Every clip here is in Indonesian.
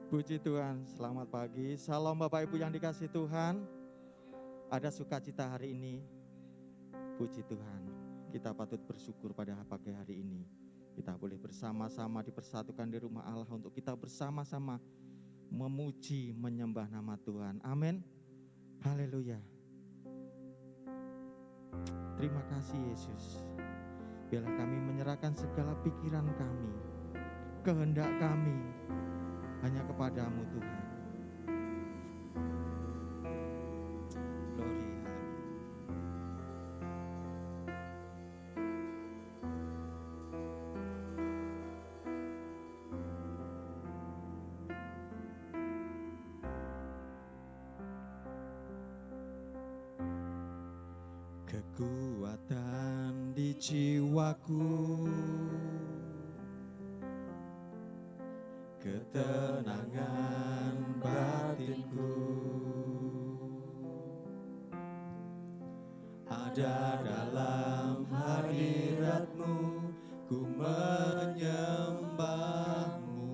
Puji Tuhan, selamat pagi. Salam Bapak Ibu yang dikasihi Tuhan. Ada sukacita hari ini. Puji Tuhan, kita patut bersyukur pada pagi hari ini. Kita boleh bersama-sama dipersatukan di rumah Allah untuk kita bersama-sama memuji, menyembah nama Tuhan. Amin. Haleluya. Terima kasih Yesus. Biarlah kami menyerahkan segala pikiran kami, kehendak kami, hanya kepadamu Tuhan. Glory, kekuatan di jiwaku, ketenangan batinku, ada dalam hadirat-Mu, ku menyembah-Mu.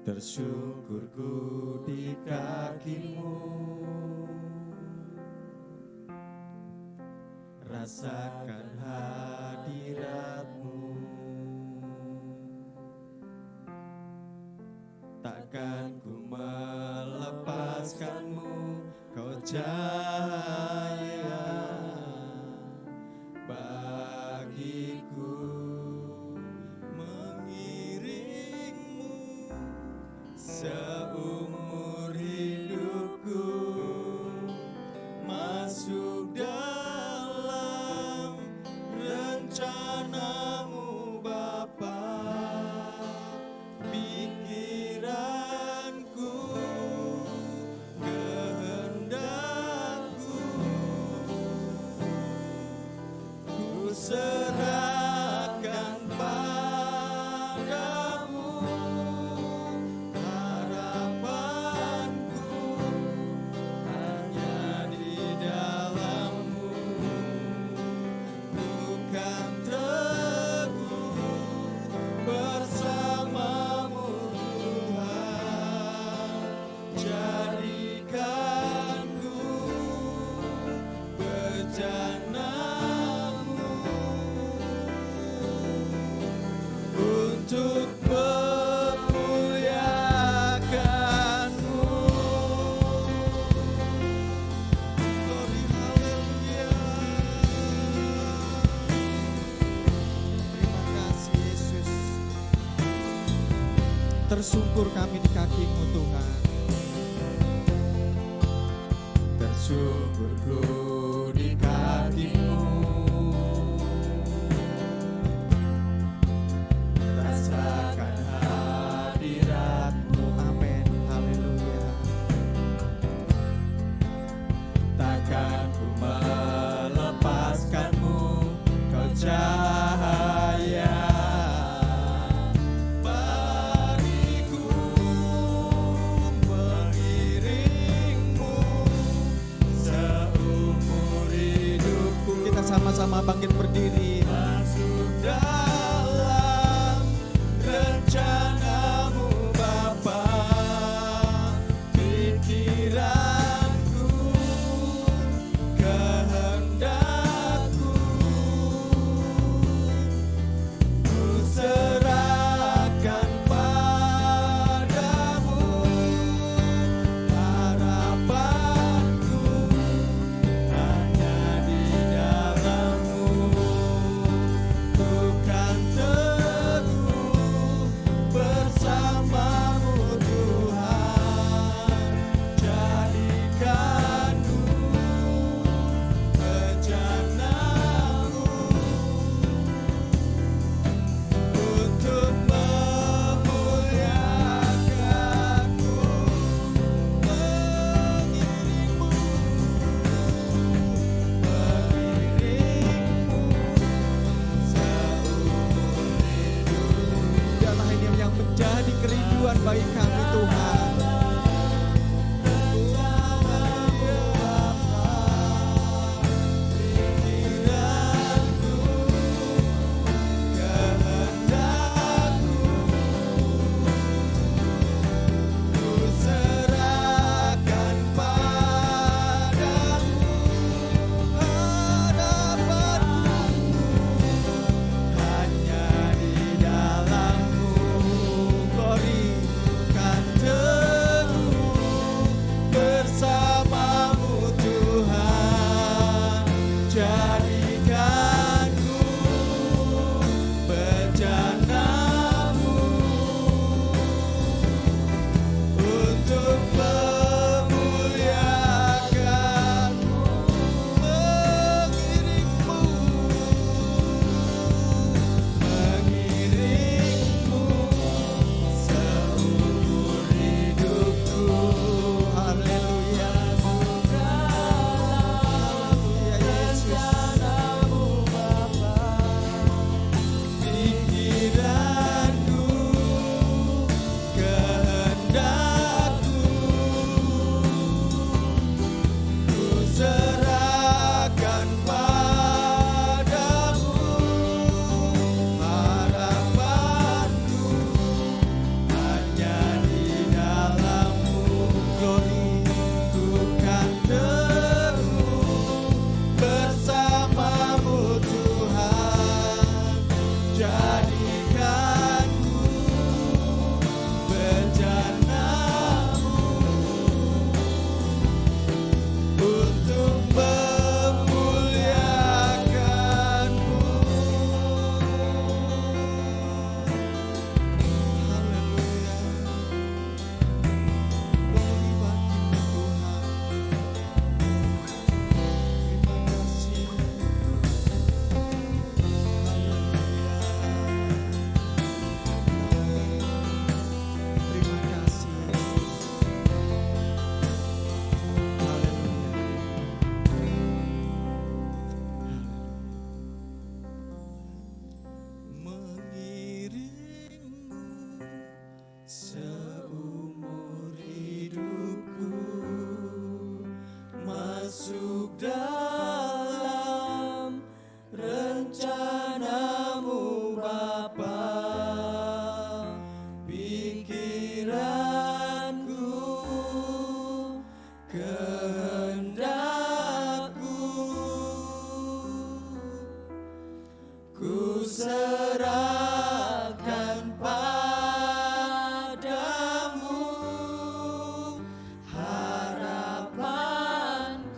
Tersyukurku di kaki-Mu, rasakan hadirat-Mu. Takkan ku melepaskan-Mu, Kau cahaya bagiku. Mengiring-Mu seumur hidupku, masuk dalam rencana-Mu Bapa. Pikiranku, kehendakku, ku serahkan padamu. Harapanku hanya di dalam-Mu, bukan teguh bersama-Mu Tuhan. Jadikanku bejana-Mu untuk memuliakan-Mu. Glory, haleluya. Terima kasih Yesus. Tersungkur kami di kaki-Mu Tuhan. Tersungkurku di kaki-Mu, rasakan hadirat-Mu. Amin, haleluya. Takkan ku melepaskan-Mu, Kau cahaya bagiku. Mengiring-Mu seumur hidupku. Kita sama-sama bangkit berdiri. Masuk dalam rencana-Mu Bapa. Pikiranku, kehendakku, ku serahkan padamu. Harapanku hanya di dalam-Mu, bukan teguh bersama-Mu Tuhan. Jadikanku bejana-Mu untuk memuliakan-Mu. Mengiring-Mu, seumur hidup. Biarlah ini yang menjadi kerinduan bagi kami Tuhan. Pikiranku,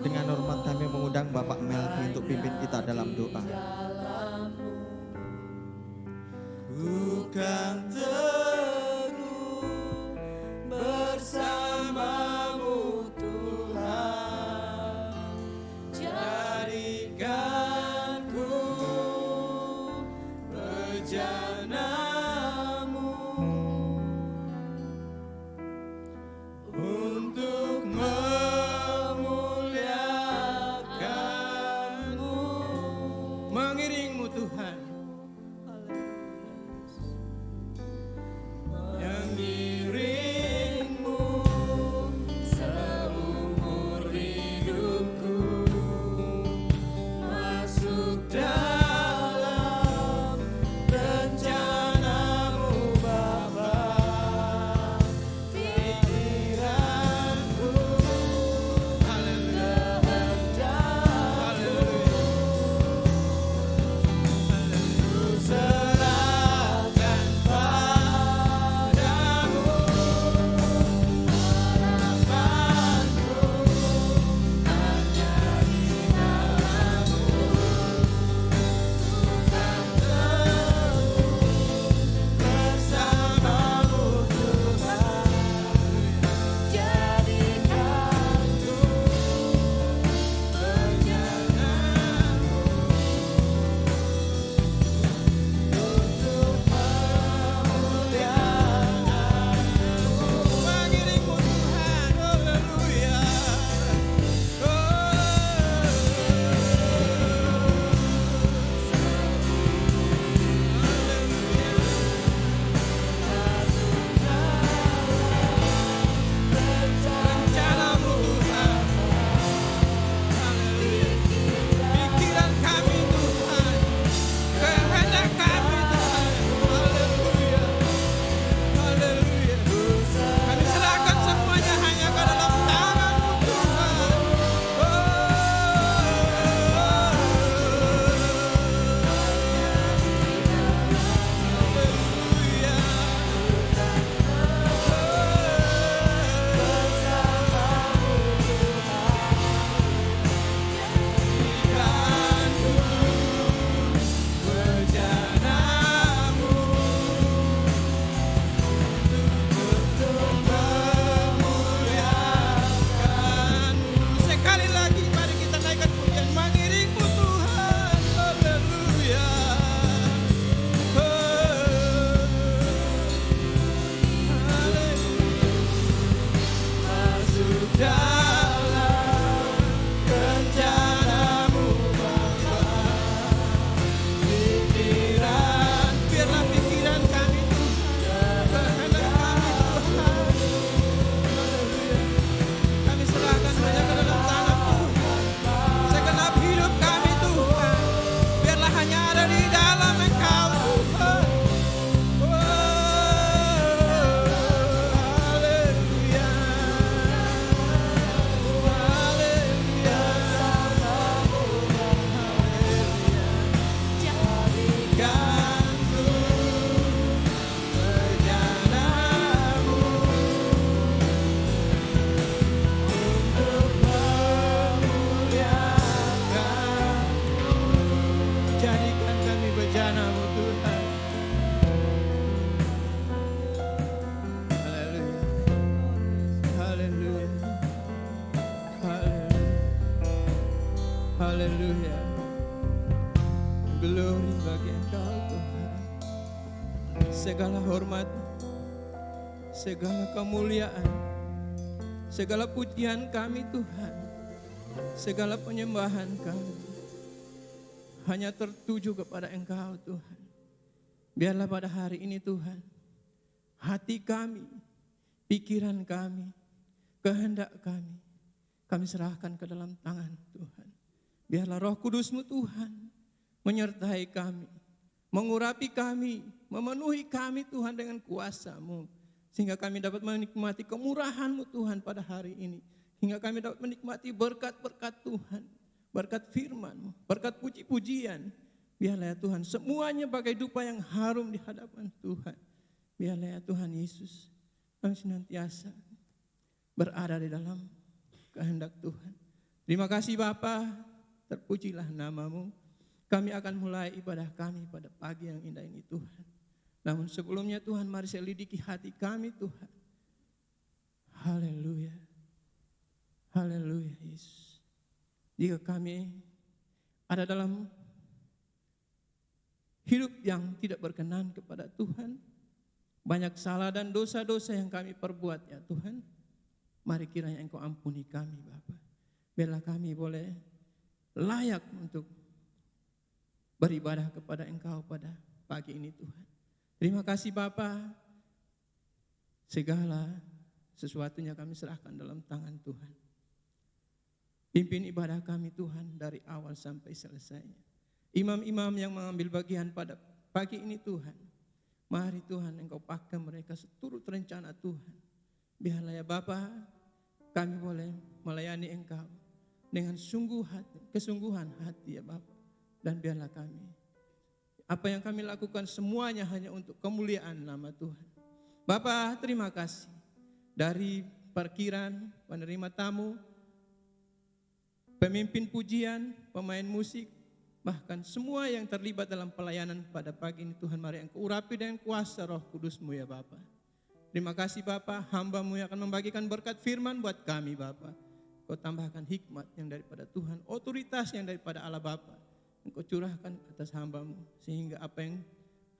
Dengan hormat kami mengundang Bapak Melki untuk pimpin kita dalam doa. Ku kan teguh bersamamu Tuhan, jadikan ku bejanamu untuk memuliakanmu, mengiringmu Tuhan, mengiringmu seumur hidupku, masuk dalam rencanamu Bapa. Pikiranku, kehendakmu, ku serahkan padamu. Harapanku hanya di dalam-Mu, kan teguh bersamamu Tuhan, jadikan ku bejanamu untuk memuliakanmu, mengiringmu Tuhan, haleluya. Rencanamu Tuhan, pikiran kami Tuhan, kehendak kami Tuhan, haleluya, haleluya. Kami serahkan semuanya hanya ke dalam tangan-Mu Tuhan. Bejanamu untuk memuliakanmu. Sekali lagi mari kita naikkan pujian, mengiringmu Tuhan, haleluya. Masuk dalam rencanamu Bapa. Pikiran, biarlah pikiran kami Tuhan, kehendak kami Tuhan, haleluya. Kami serahkan hanya ke dalam tangan Tuhan. Segenap hidup kami Tuhan, biarlah hanya ada di dalam Engkau Tuhan. Haleluya, haleluya, jadikan ku bejanamu untuk memuliakanmu. Jadikan kami bejanamu Tuhan. Haleluya, haleluya, haleluya, haleluya. Glory bagi Engkau Tuhan. Segala hormat, segala kemuliaan, segala pujian kami Tuhan, segala penyembahan kami hanya tertuju kepada Engkau Tuhan. Biarlah pada hari ini Tuhan, hati kami, pikiran kami, kehendak kami serahkan ke dalam tangan Tuhan. Biarlah Roh Kudus-Mu Tuhan menyertai kami, mengurapi kami, memenuhi kami Tuhan dengan kuasa-Mu, sehingga kami dapat menikmati kemurahan-Mu Tuhan pada hari ini, hingga kami dapat menikmati berkat-berkat Tuhan, berkat firman-Mu, berkat puji-pujian. Biarlah ya Tuhan, semuanya bagai dupa yang harum di hadapan Tuhan. Biarlah ya Tuhan Yesus, kami senantiasa berada di dalam kehendak Tuhan, Terima kasih Bapa, terpujilah nama-Mu. Kami akan mulai ibadah kami pada pagi yang indah ini Tuhan. Namun sebelumnya Tuhan, mari selidiki hati kami Tuhan. Haleluya. Haleluya Yesus. Jika kami ada dalam hidup yang tidak berkenan kepada Tuhan, banyak salah dan dosa-dosa yang kami perbuat ya Tuhan, mari kiranya Engkau ampuni kami Bapa. Biarlah kami boleh layak untuk beribadah kepada Engkau pada pagi ini Tuhan. Terima kasih Bapa, segala sesuatunya kami serahkan dalam tangan Tuhan. Pimpin ibadah kami Tuhan dari awal sampai selesainya. Imam-imam yang mengambil bagian pada pagi ini Tuhan, mari Tuhan Engkau pakai mereka seturut rencana Tuhan. Biarlah ya Bapa, kami boleh melayani Engkau dengan kesungguhan hati ya Bapa. Dan biarlah kami, apa yang kami lakukan semuanya hanya untuk kemuliaan nama Tuhan. Bapa, terima kasih. Dari parkiran, penerima tamu, pemimpin pujian, pemain musik, bahkan semua yang terlibat dalam pelayanan pada pagi ini Tuhan, mari Engkau urapi dengan kuasa Roh Kudus-Mu ya Bapa. Terima kasih Bapa, hamba-Mu yang akan membagikan berkat firman buat kami Bapa. Kau tambahkan hikmat yang daripada Tuhan, otoritas yang daripada Allah Bapa. Engkau curahkan atas hamba-Mu, sehingga apa yang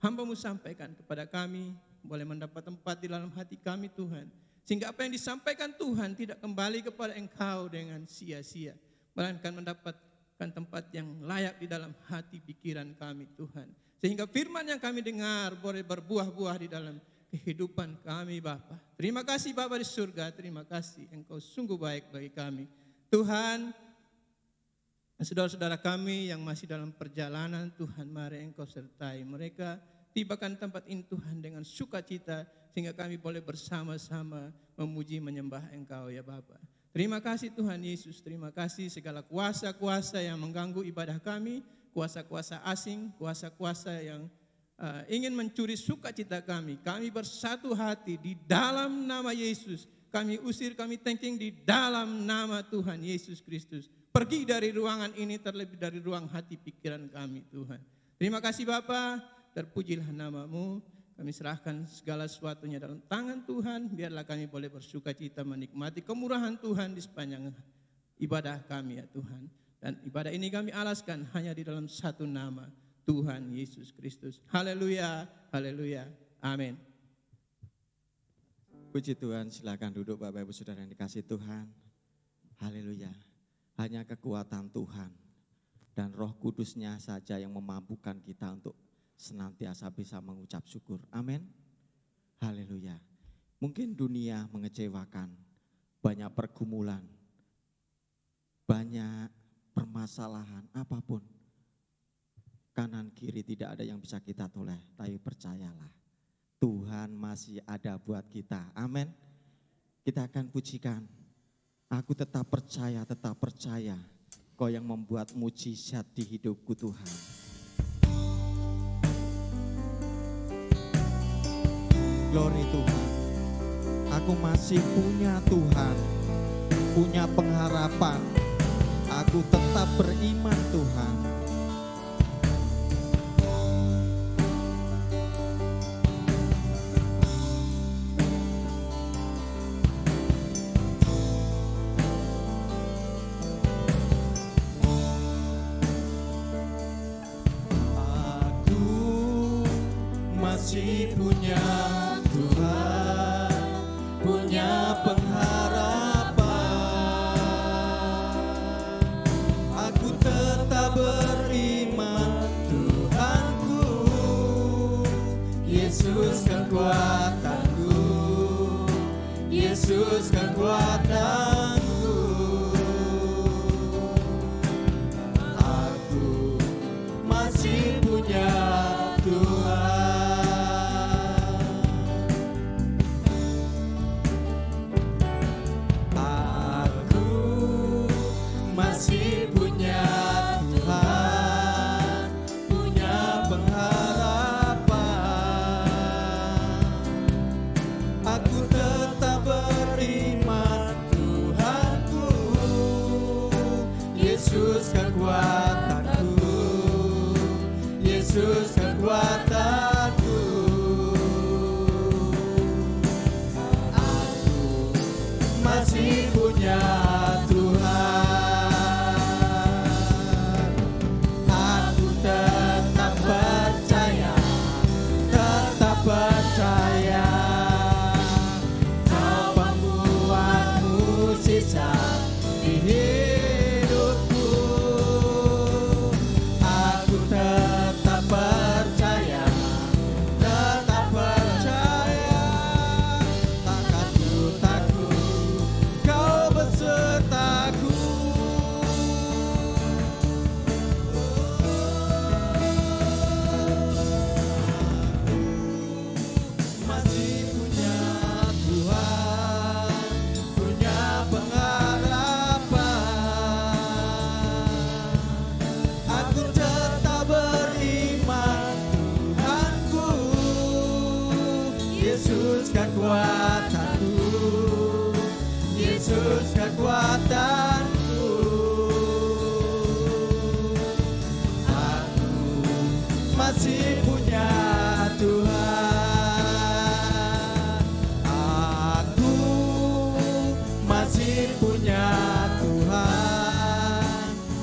hamba-Mu sampaikan kepada kami boleh mendapat tempat di dalam hati kami Tuhan. Sehingga apa yang disampaikan Tuhan tidak kembali kepada Engkau dengan sia-sia, melainkan mendapatkan tempat yang layak di dalam hati pikiran kami Tuhan. Sehingga firman yang kami dengar boleh berbuah-buah di dalam kehidupan kami Bapa. Terima kasih Bapa di surga, terima kasih Engkau sungguh baik bagi kami. Tuhan, saudara-saudara kami yang masih dalam perjalanan Tuhan, mari Engkau sertai mereka, tibakan tempat ini Tuhan dengan sukacita, sehingga kami boleh bersama-sama memuji menyembah Engkau ya Bapa. Terima kasih Tuhan Yesus, terima kasih segala kuasa-kuasa yang mengganggu ibadah kami, kuasa-kuasa asing, kuasa-kuasa yang ingin mencuri sukacita kami. Kami bersatu hati di dalam nama Yesus. Kami usir, kami thanking di dalam nama Tuhan Yesus Kristus. Pergi dari ruangan ini, terlebih dari ruang hati pikiran kami Tuhan. Terima kasih Bapa, terpujilah nama-Mu. Kami serahkan segala sesuatunya dalam tangan Tuhan. Biarlah kami boleh bersukacita menikmati kemurahan Tuhan di sepanjang ibadah kami ya Tuhan. Dan ibadah ini kami alaskan hanya di dalam satu nama, Tuhan Yesus Kristus. Haleluya, haleluya, amin. Puji Tuhan, silakan duduk Bapak Ibu Saudara yang dikasihi Tuhan. Haleluya. Hanya kekuatan Tuhan dan Roh Kudus-Nya saja yang memampukan kita untuk senantiasa bisa mengucap syukur. Amin. Haleluya. Mungkin dunia mengecewakan, banyak pergumulan, banyak permasalahan apapun. Kanan kiri tidak ada yang bisa kita toleh, tapi percayalah Tuhan masih ada buat kita. Amin. Kita akan pujikan. Aku tetap percaya, Kau yang membuat mujizat di hidupku Tuhan. Glory Tuhan. Aku masih punya Tuhan, punya pengharapan. Aku tetap beriman Tuhan. Masih punya Tuhan, punya pengharapan. Aku tetap beriman Tuhanku, Yesus kekuatanku, Yesus kekuatanku. Aku masih punya Tuhan. Aku tetap beriman Tuhan. masih punya Tuhan. Aku tetap percaya, Kau pembuat mukjizat di hidupku. Aku tetap percaya, takkan ku takut, Kau besertaku. Masih punya Tuhan, punya pengharapan. Aku tetap beriman, Tuhanku, Yesus kekuatanku, Yesus kekuatanku. Aku masih punya Tuhan. Aku masih punya Tuhan,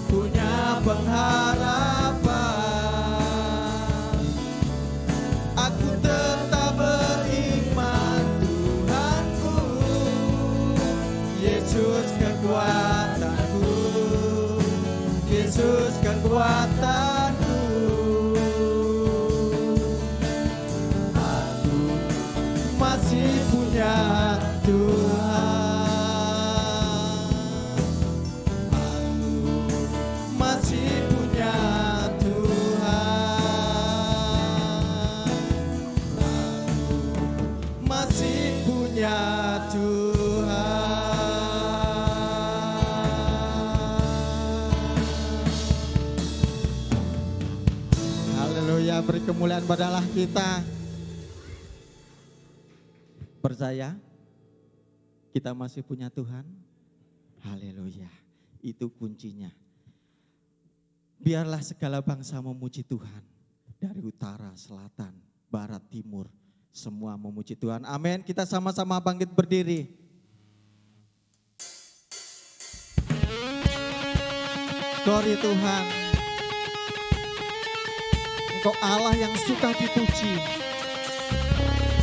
punya pengharapan. Aku tetap beriman, Tuhanku, Yesus kekuatanku, Yesus kekuatanku. Aku masih punya Tuhan. Aku masih punya Tuhan. Aku masih punya Tuhan. Haleluya, beri kemuliaan pada Allah kita. Percaya kita masih punya Tuhan. Haleluya, itu kuncinya. Biarlah segala bangsa memuji Tuhan. Dari utara, selatan, barat, timur, semua memuji Tuhan. Amin. Kita sama-sama bangkit berdiri. Glory Tuhan. Engkau Allah yang suka dipuji.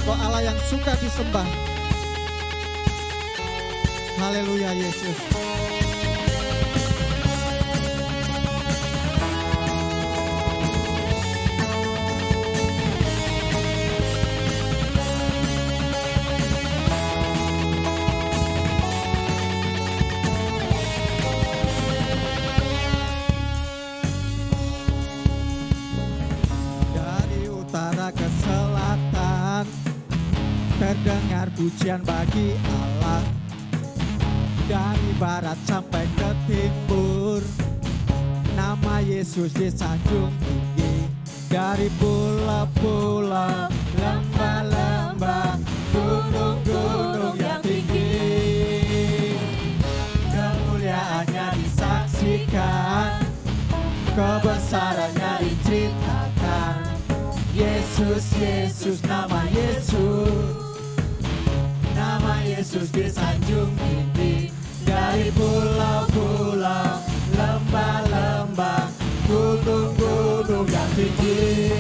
Engkau Allah yang suka disembah. Haleluya Yesus. Dari utara ke selatan terdengar pujian bagi Allah. Dari barat sampai ke timur, nama Yesus disanjung tinggi. Dari pulau-pulau, lembah-lembah, gunung-gunung yang tinggi, kemuliaannya disaksikan, kebesarannya diceritakan. Yesus, Yesus, nama Yesus, nama Yesus disanjung tinggi. Dari pulau-pulau, lembah-lembah, gunung-gunung yang tinggi.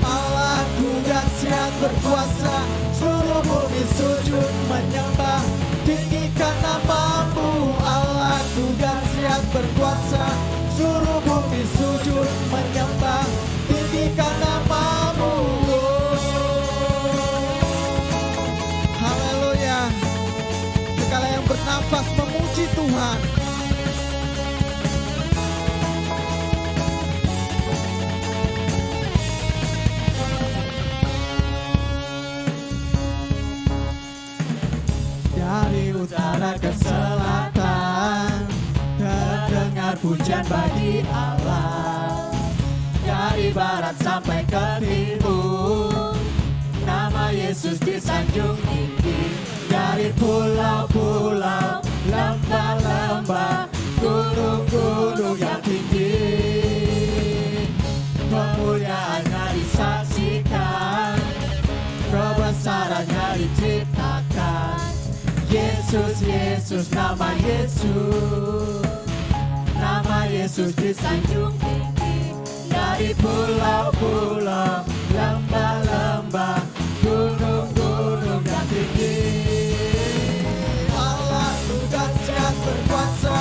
Allahku dahsyat berkuasa, seluruh bumi sujud menyembah. Tinggikan namamu, Allahku dahsyat berkuasa, seluruh bumi sujud menyembah. Tinggikan namamu. Haleluya. Segala yang bernafas memuji Tuhan. Dari utara ke selatan terdengar pujian bagi Allah. Dari barat sampai ke timur, nama Yesus disanjung tinggi. Dari pulau-pulau, lembah-lembah, gunung-gunung yang tinggi, kemuliaannya disaksikan, kebesarannya diceritakan. Yesus Yesus, Yesus, nama Yesus. Nama Yesus disanjung tinggi dari pulau-pulau, lembah-lembah, gunung-gunung dan tinggi. Allah Tuhan yang berkuasa,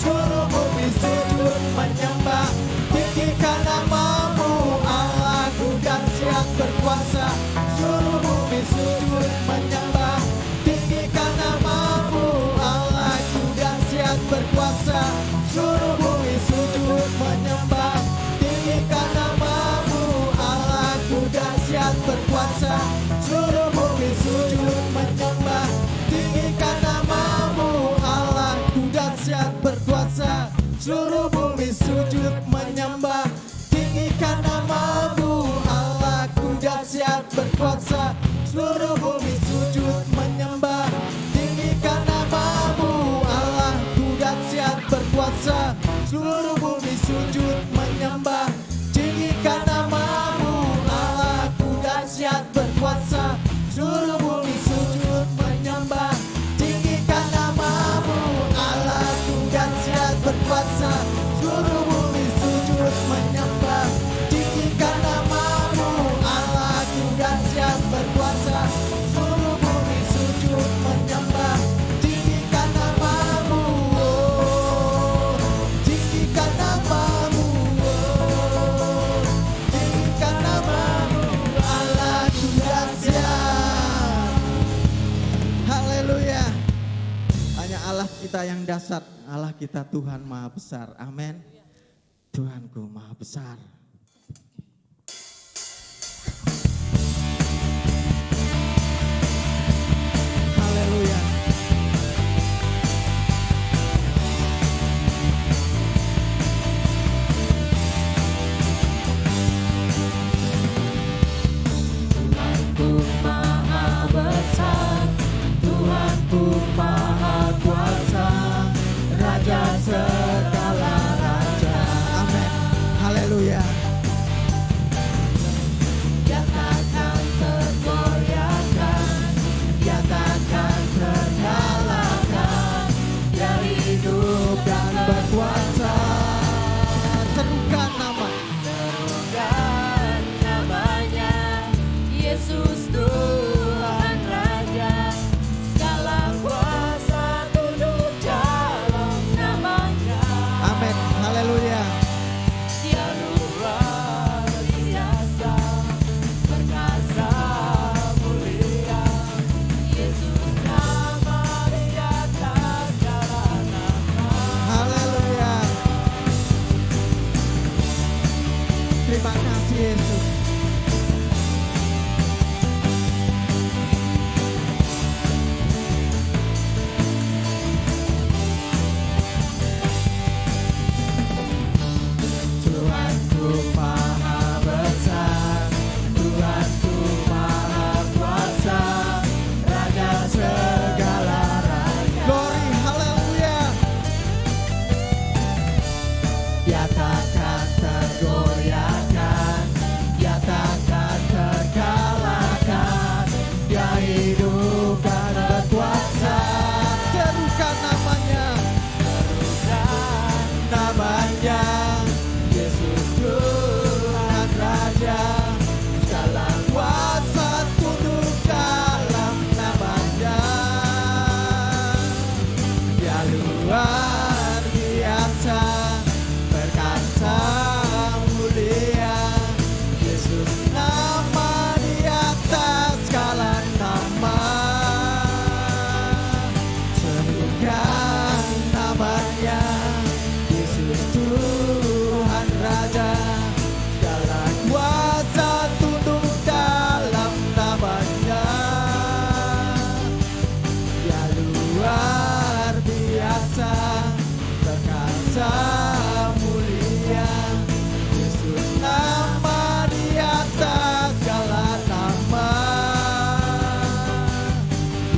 seluruh bumi sujud menyembah, tinggikan namamu. Allah Tuhan yang berkuasa, seluruh bumi sujud menyembah, tinggikan namamu. Allah Tuhan yang berkuasa, seluruh bumi sujud menyembah, tinggikan namamu. Allah Tuhan yang berkuasa, seluruh bumi sujud menyembah, tinggikan namamu. Allah Tuhan yang berkuasa, seluruh bumi sujud menyembah, tinggikan namamu. Allah Tuhan yang berkuasa, seluruh bumi sujud menyembah, tinggikan namamu. Allah Tuhan yang berkuasa, seluruh bumi sujud menyembah, tinggikan namamu. Allah Tuhan yang berkuasa, seluruh bumi sujud menyembah, tinggikan namamu. Allah Tuhan yang berkuasa, seluruh bumi sujud menyembah, tinggikan namamu. Allah Tuhan yang berkuasa, seluruh bumi sujud menyembah, tinggikan namamu. Oh, tinggikan namamu. Oh, tinggikan namamu. Allah Tuhan yang. Haleluya. Hanya Allah kita yang dasar, Allah kita Tuhan Maha Besar. Amin. Tuhanku Maha Besar. Haleluya. Tuhanku maha besar, Tuhanku maha kuasa, Raja segala raja. Amin. Haleluya. Dia takkan tergoyahkan, dia takkan terkalahkan, dia hidup dan berkuasa. Serukan nama. Serukan namanya, Yesus Tuhan Raja, segala kuasa tunduk dalam namanya. Amin. Haleluya. Dia luar biasa, perkasa mulia, Yesus nama di atas segala nama. Haleluya. Terima kasih Yesus. Tuhanku maha besar, Tuhanku maha kuasa, Raja segala raja. Glory. Haleluya. Dia takkan tergoyahkan, dia takkan terkalahkan, dia hidup dan berkuasa. Serukan namanya. Serukan namanya, Yesus Tuhan Raja, segala kuasa tunduk dalam namanya. Dia luar biasa, perkasa mulia, Yesus nama di atas segala nama. Serukan namanya, Yesus Tuhan Raja, segala kuasa tunduk dalam namanya. Dia luar biasa, perkasa mulia, Yesus nama di atas segala nama.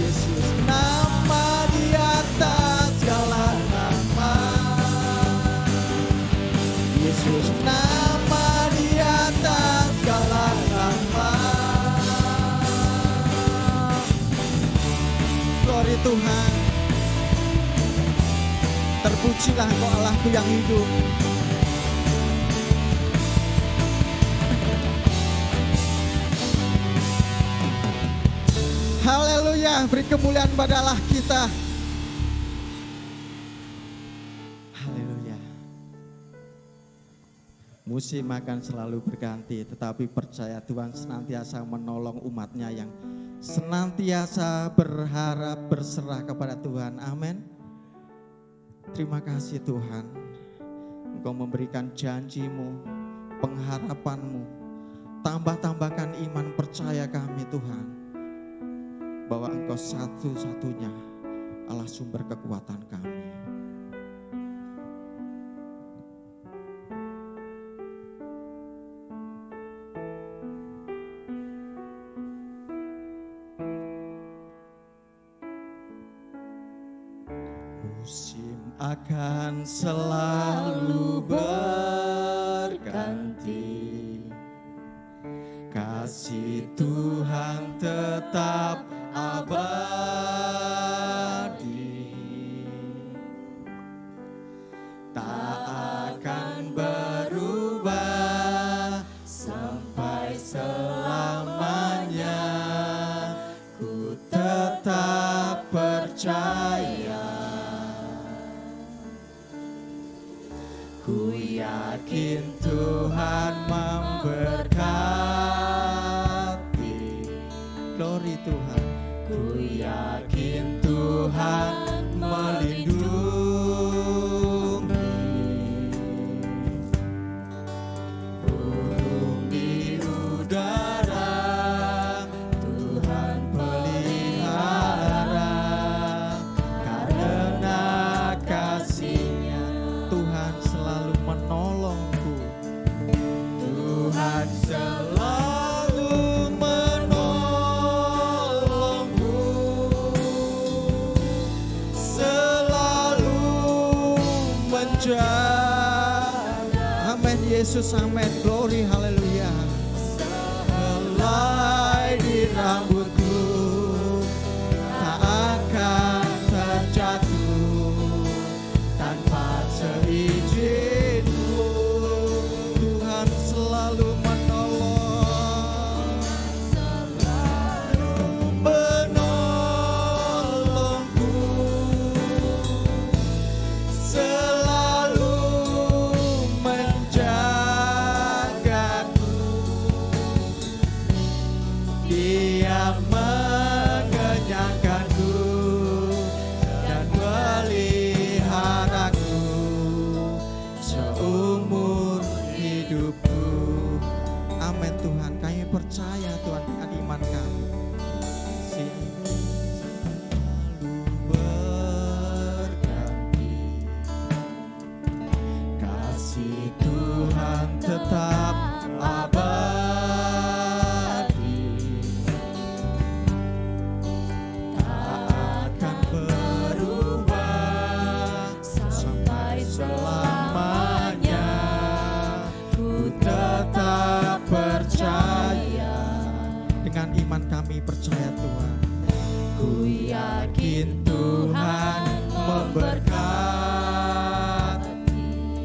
Yesus nama di atas segala nama. Yesus nama di atas segala nama. Glory Tuhan. Terpujilah Engkau Allahku yang hidup. Haleluya, beri kemuliaan pada Allah kita. Haleluya. Musim akan selalu berganti, tetapi percaya Tuhan senantiasa menolong umatnya yang senantiasa berharap berserah kepada Tuhan. Amin. Terima kasih Tuhan, Engkau memberikan janji-Mu, pengharapan-Mu. Tambah-tambahkan iman percaya kami Tuhan, bahwa Engkau satu-satunya Allah sumber kekuatan kami. Musim akan selalu berganti, kasih Tuhan tetap abadi, tak akan berubah sampai selamanya. Ku tetap percaya, ku yakin Tuhan memberkati. Glory Tuhan. Ku yakin Tuhan melindungi, burung di udara Tuhan pelihara, karena kasih-Nya Tuhan selalu menolongku. Tuhan selalu menolongku, selalu menjaga. Amin Yesus, amin. Glory, haleluya. Helai di rambutku tak akan terjatuh tanpa seizin-Mu. Tuhan selalu menolong, selalu menolongku, selalu menjagaku. Dia mengenyangkanku dan meliharaku seumur hidupku. Amin Tuhan, kami percaya Tuhan dengan iman kami. Selalu berganti, kasih Tuhan tetap abadi, tak akan berubah sampai selamanya. Ku tetap percaya, dengan iman kami percaya Tuhan. Ku yakin Tuhan memberkati.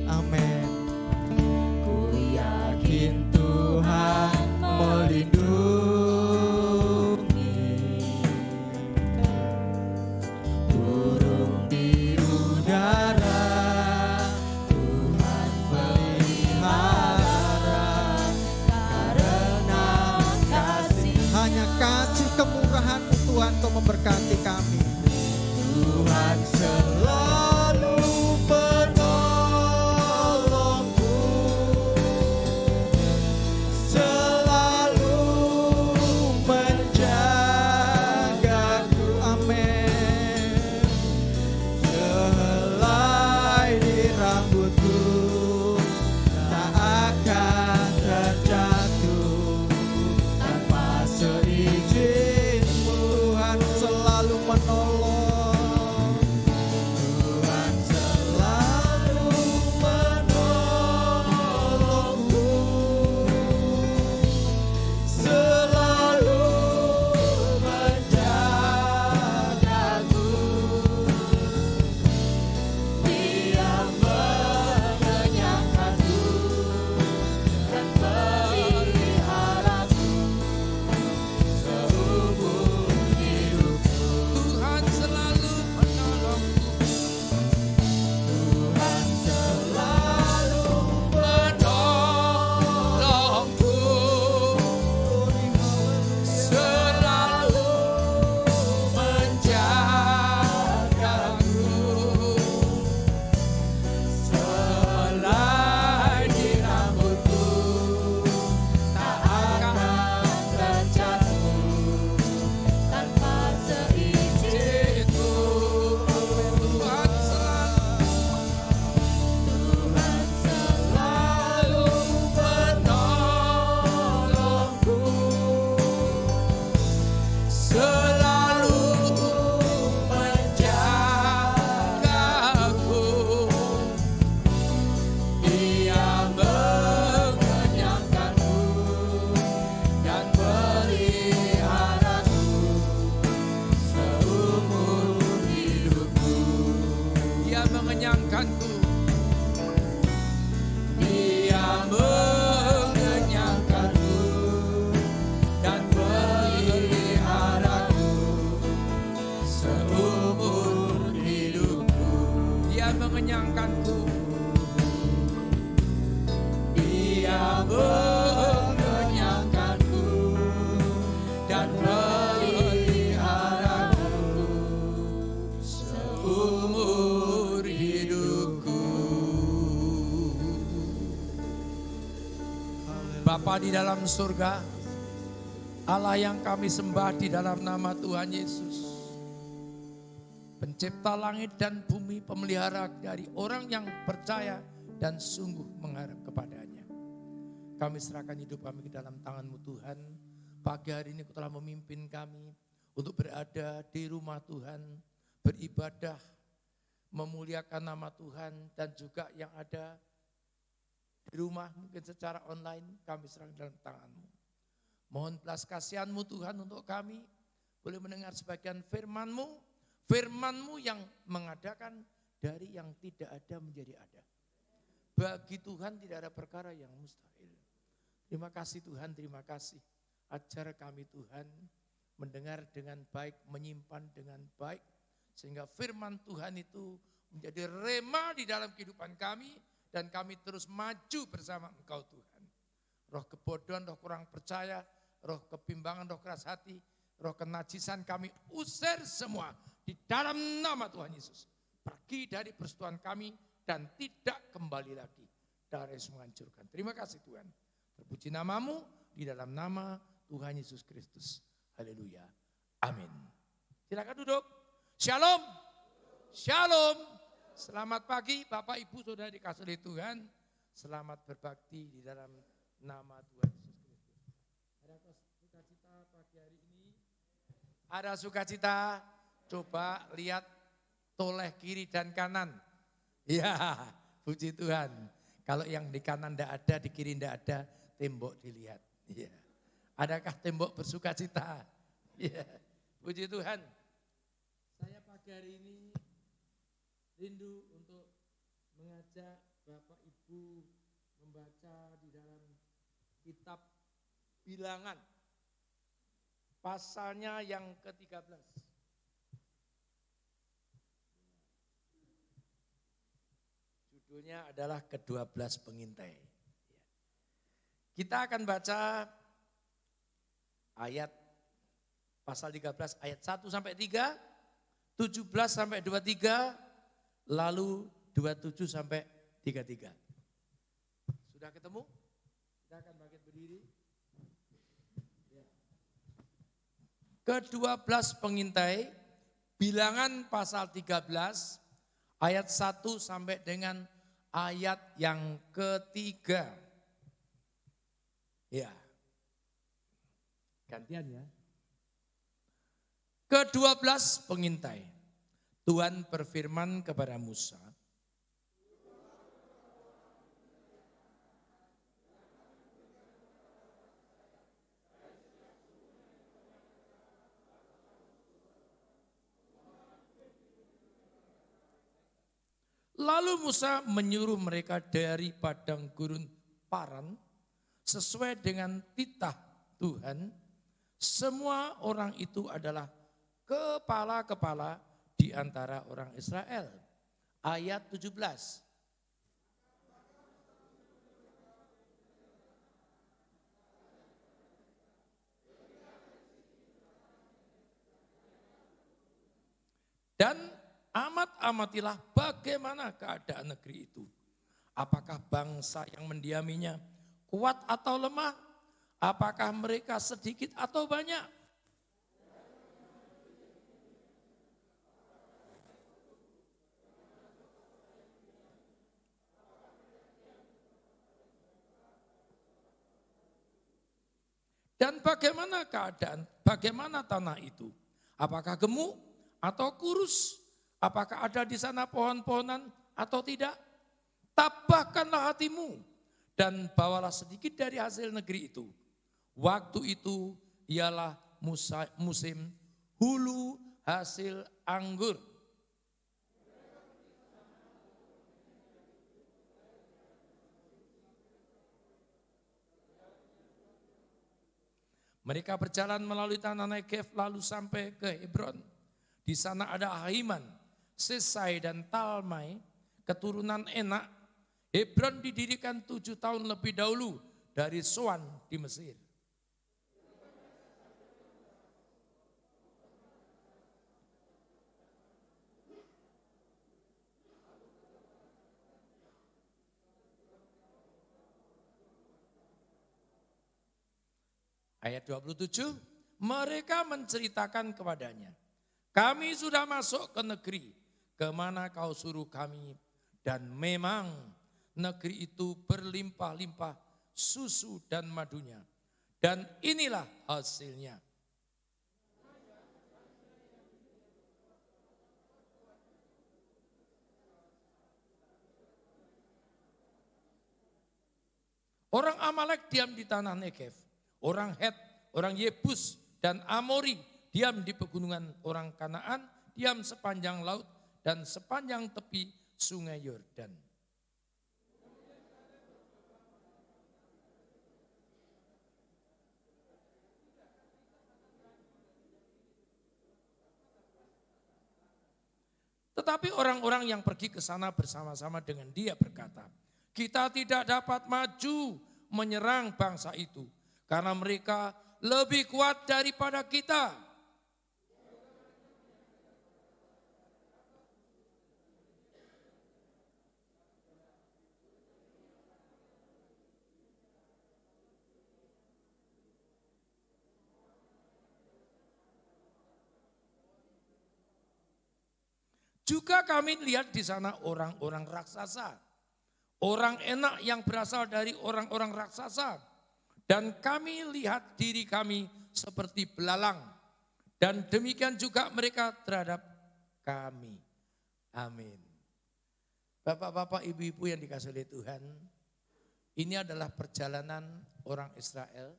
Amin. Ku yakin Tuhan melindungi, burung di udara Tuhan pelihara, karena kasih, hanya kasih kemurahan-Mu Tuhan, Kau memberkati kami. Tuhan selalu menolongku, selalu menjagaku. Amin. Sehelai di rambutku tak akan terjatuh tanpa seizin-Mu. Tuhan selalu menolong, Tuhan selalu menolongku, selalu menjagaku. mengenyangkanku. Dia mengenyangkanku dan meliharaku seumur hidupku. Dia mengenyangkanku. Dia mengenyangkanku dan meliharaku seumur hidupku. Bapa di dalam surga, Allah yang kami sembah di dalam nama Tuhan Yesus, pencipta langit dan bumi, pemelihara dari orang yang percaya dan sungguh mengharap kepadanya. Kami serahkan hidup kami ke dalam tangan-Mu Tuhan. Pagi hari ini Kau telah memimpin kami untuk berada di rumah Tuhan, beribadah, memuliakan nama Tuhan, dan juga yang ada di rumah mungkin secara online, kami serahkan dalam tangan-Mu. Mohon belas kasihan-Mu Tuhan untuk kami, boleh mendengar sebagian firman-Mu, firman-Mu yang mengadakan dari yang tidak ada menjadi ada. Bagi Tuhan tidak ada perkara yang mustahil. Terima kasih Tuhan, terima kasih. Ajar kami Tuhan mendengar dengan baik, menyimpan dengan baik, sehingga firman Tuhan itu menjadi rema di dalam kehidupan kami, dan kami terus maju bersama Engkau Tuhan. Roh kebodohan, roh kurang percaya, roh kebimbangan, roh keras hati, roh kenajisan kami usir semua di dalam nama Tuhan Yesus. Pergi dari persekutuan kami dan tidak kembali lagi. Darah Yesus menghancurkan. Terima kasih Tuhan. Terpuji nama-Mu di dalam nama Tuhan Yesus Kristus. Haleluya. Amin. Silakan duduk. Shalom. Shalom. Selamat pagi Bapak Ibu Saudara dikasih oleh Tuhan. Selamat berbakti di dalam nama Tuhan Yesus Kristus. Ada sukacita pagi hari ini? Ada sukacita? Coba lihat toleh kiri dan kanan. Ya, puji Tuhan. Kalau yang di kanan tidak ada, di kiri tidak ada, tembok dilihat. Ya. Adakah tembok bersukacita? Ya, puji Tuhan. Saya pagi hari ini rindu untuk mengajak Bapak Ibu membaca di dalam kitab Bilangan, pasalnya yang ke-13. Judulnya adalah ke-12 pengintai. Kita akan baca ayat pasal 13 ayat 1 sampai 3, 17 sampai 23, lalu 27 sampai 33. Sudah ketemu? Kita akan bangkit berdiri. Ya. Ke-12 pengintai, Bilangan pasal 13 ayat 1 sampai dengan ayat yang ketiga. Ya. Gantian ya. Ke-12 pengintai. Tuhan berfirman kepada Musa, lalu Musa menyuruh mereka dari padang gurun Paran sesuai dengan titah Tuhan. Semua orang itu adalah kepala-kepala di antara orang Israel. Ayat 17. Dan amatilah bagaimana keadaan negeri itu. Apakah bangsa yang mendiaminya kuat atau lemah? Apakah mereka sedikit atau banyak? Dan bagaimana keadaan, bagaimana tanah itu? Apakah gemuk atau kurus? Apakah ada di sana pohon-pohonan atau tidak? Tabahkanlah hatimu dan bawalah sedikit dari hasil negeri itu. Waktu itu ialah musim hulu hasil anggur. Mereka berjalan melalui tanah Negev lalu sampai ke Hebron. Di sana ada Ahiman, Sesai dan Talmai, keturunan Enak. Hebron didirikan 7 tahun lebih dahulu dari Soan di Mesir. Ayat 27, mereka menceritakan kepadanya, kami sudah masuk ke negeri, kemana kau suruh kami, dan memang negeri itu berlimpah-limpah susu dan madunya, dan inilah hasilnya. Orang Amalek diam di tanah Negev, orang Het, orang Yebus, dan Amori diam di pegunungan, orang Kanaan diam sepanjang laut dan sepanjang tepi sungai Yordan. Tetapi orang-orang yang pergi ke sana bersama-sama dengan dia berkata, kita tidak dapat maju menyerang bangsa itu karena mereka lebih kuat daripada kita. Juga kami lihat di sana orang-orang raksasa, orang Enak yang berasal dari orang-orang raksasa. Dan kami lihat diri kami seperti belalang. Dan demikian juga mereka terhadap kami. Amin. Bapak-bapak, ibu-ibu yang dikasihi oleh Tuhan, ini adalah perjalanan orang Israel.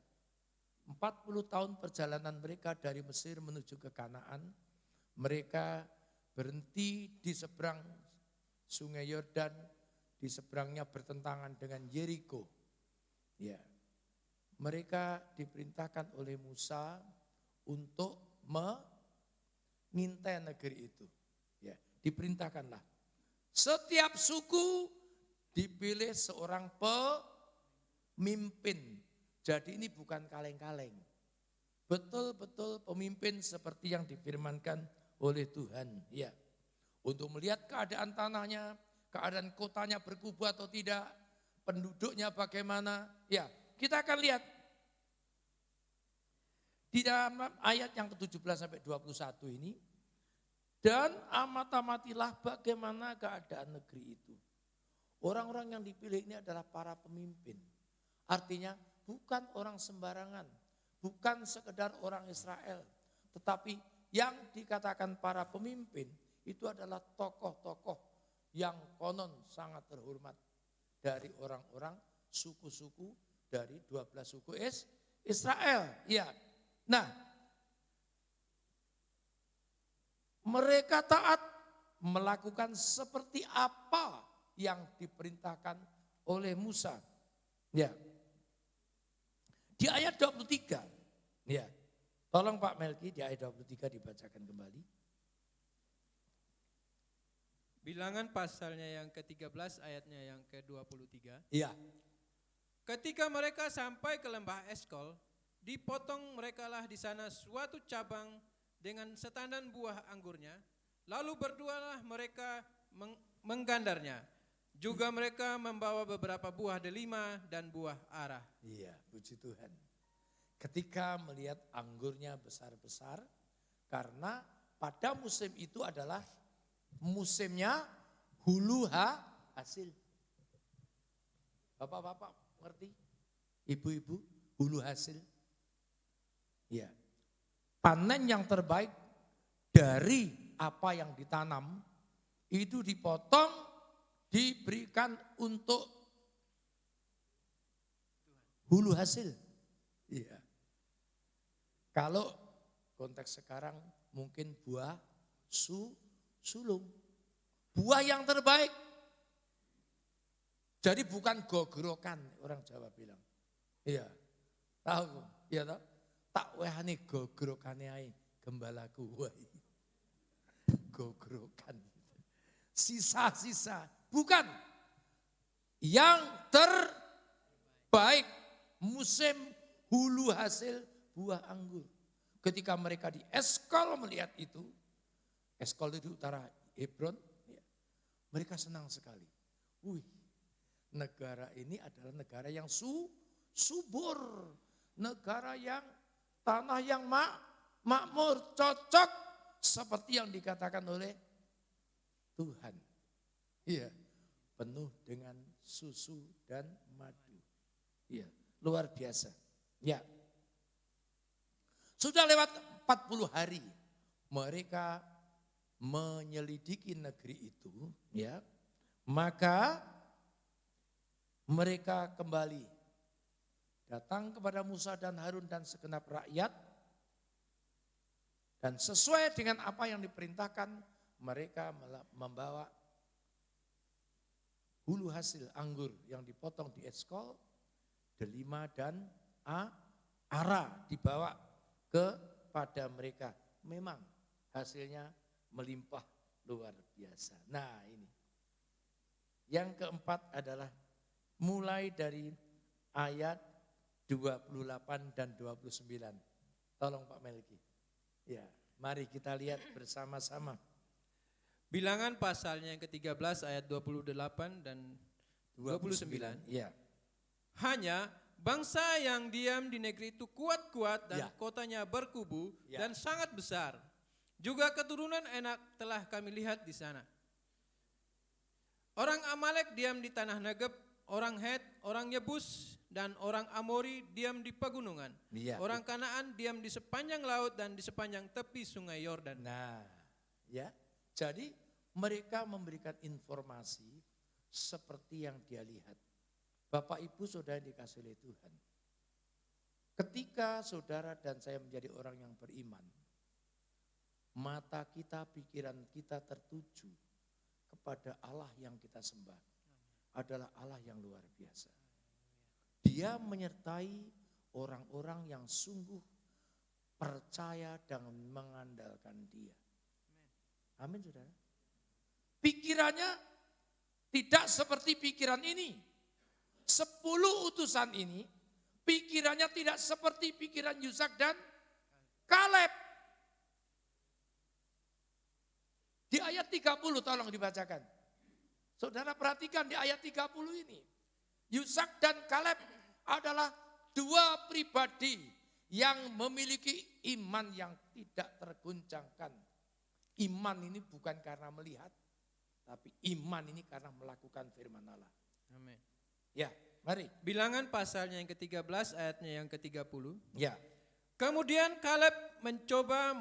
40 tahun perjalanan mereka dari Mesir menuju ke Kanaan. Mereka berhenti di seberang sungai Yordan, di seberangnya bertentangan dengan Yeriko. Ya. Mereka diperintahkan oleh Musa untuk mengintai negeri itu. Ya, diperintahkanlah. Setiap suku dipilih seorang pemimpin. Jadi ini bukan kaleng-kaleng. Betul-betul pemimpin seperti yang difirmankan oleh Tuhan. Ya. Untuk melihat keadaan tanahnya, keadaan kotanya berkubu atau tidak, penduduknya bagaimana. Ya, kita akan lihat di dalam ayat yang ke-17 sampai 21 ini. Dan amati-amatilah bagaimana keadaan negeri itu. Orang-orang yang dipilih ini adalah para pemimpin. Artinya bukan orang sembarangan, bukan sekedar orang Israel, tetapi yang dikatakan para pemimpin itu adalah tokoh-tokoh yang konon sangat terhormat dari orang-orang suku-suku dari 12 suku Israel. Ya. Nah, mereka taat melakukan seperti apa yang diperintahkan oleh Musa. Ya. Di ayat 23. Ya. Tolong Pak Melki di ayat 23 dibacakan kembali. Bilangan pasalnya yang ke-13 ayatnya yang ke-23. Iya. Ketika mereka sampai ke lembah Eskol, dipotong merekalah di sana suatu cabang dengan setandan buah anggurnya, lalu berdualah mereka menggandarnya. Juga mereka membawa beberapa buah delima dan buah arah. Iya, puji Tuhan. Ketika melihat anggurnya besar-besar, karena pada musim itu adalah musimnya hulu hasil. Bapak-bapak ngerti? Ibu-ibu, hulu hasil. Ya. Panen yang terbaik dari apa yang ditanam itu dipotong, diberikan untuk hulu hasil. Iya. Kalau konteks sekarang mungkin buah sulung. Buah yang terbaik. Jadi bukan gogrokan, orang Jawa bilang. Iya. Tahu? Iya tahu? tak wehane gogrokane ae gembalaku. Wah. Gogrokan. Sisa-sisa, bukan yang terbaik musim hulu hasil buah anggur. Ketika mereka di Eskol melihat itu, Eskol itu di utara Hebron, ya, mereka senang sekali. Wih, negara ini adalah negara yang subur, negara yang tanah yang makmur, cocok seperti yang dikatakan oleh Tuhan. Iya, penuh dengan susu dan madu. Iya, luar biasa. Ya. Sudah lewat 40 hari mereka menyelidiki negeri itu, ya. Maka mereka kembali datang kepada Musa dan Harun dan segenap rakyat, dan sesuai dengan apa yang diperintahkan mereka membawa hulu hasil anggur yang dipotong di Eskol, delima dan ara dibawa kepada mereka. Memang hasilnya melimpah luar biasa. Nah ini. Yang keempat adalah mulai dari ayat 28 dan 29. Tolong Pak Melki. Ya, mari kita lihat bersama-sama. Bilangan pasalnya yang ke-13 ayat 28 dan 29. Ya. Hanya bangsa yang diam di negeri itu kuat-kuat dan Ya. kotanya berkubu Ya. dan sangat besar. Juga keturunan Enak telah kami lihat di sana. Orang Amalek diam di tanah Negeb, orang Het, orang Yebus, dan orang Amori diam di pegunungan. Ya. Orang Kanaan diam di sepanjang laut dan di sepanjang tepi sungai Yordan. Nah, ya. Jadi mereka memberikan informasi seperti yang dia lihat. Bapak Ibu Saudara dikasih oleh Tuhan. Ketika saudara dan saya menjadi orang yang beriman, mata kita, pikiran kita tertuju kepada Allah yang kita sembah. Adalah Allah yang luar biasa. Dia menyertai orang-orang yang sungguh percaya dan mengandalkan Dia. Amin, saudara. Pikirannya tidak seperti pikiran ini. 10 utusan ini, pikirannya tidak seperti pikiran Yusak dan Kaleb. Di ayat 30 tolong dibacakan. Saudara perhatikan di ayat 30 ini. Yusak dan Kaleb adalah dua pribadi yang memiliki iman yang tidak terguncangkan. Iman ini bukan karena melihat, tapi iman ini karena melakukan firman Allah. Amin. Ya, mari. Bilangan pasalnya yang ke-13 ayatnya yang ke-30. Ya, Kemudian Kaleb mencoba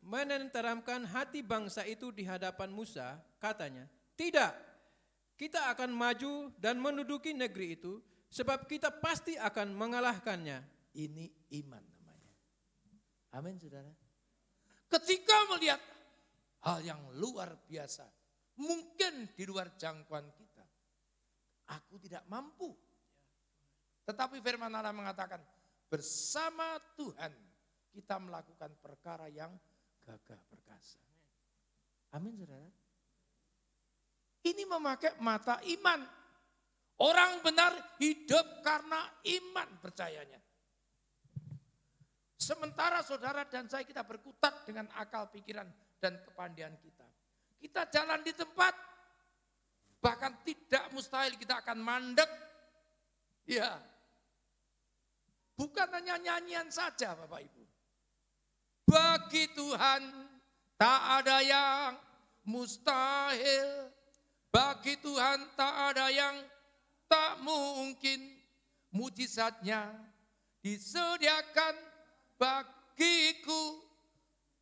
menenteramkan hati bangsa itu di hadapan Musa, katanya, tidak, kita akan maju dan menduduki negeri itu, sebab kita pasti akan mengalahkannya. ini iman namanya. Amin, saudara. Ketika melihat hal yang luar biasa, mungkin di luar jangkauan kita, aku tidak mampu. Tetapi firman Allah mengatakan, bersama Tuhan kita melakukan perkara yang gagah perkasa. Amin, saudara. Ini memakai mata iman. Orang benar hidup karena iman percayanya. Sementara saudara dan saya kita berkutat dengan akal pikiran dan kepandaian kita. Kita jalan di tempat, bahkan tidak mustahil kita akan mandek. Ya, bukan hanya nyanyian saja Bapak Ibu. Bagi Tuhan tak ada yang mustahil. Bagi Tuhan tak ada yang tak mungkin. Mujizatnya disediakan bagiku.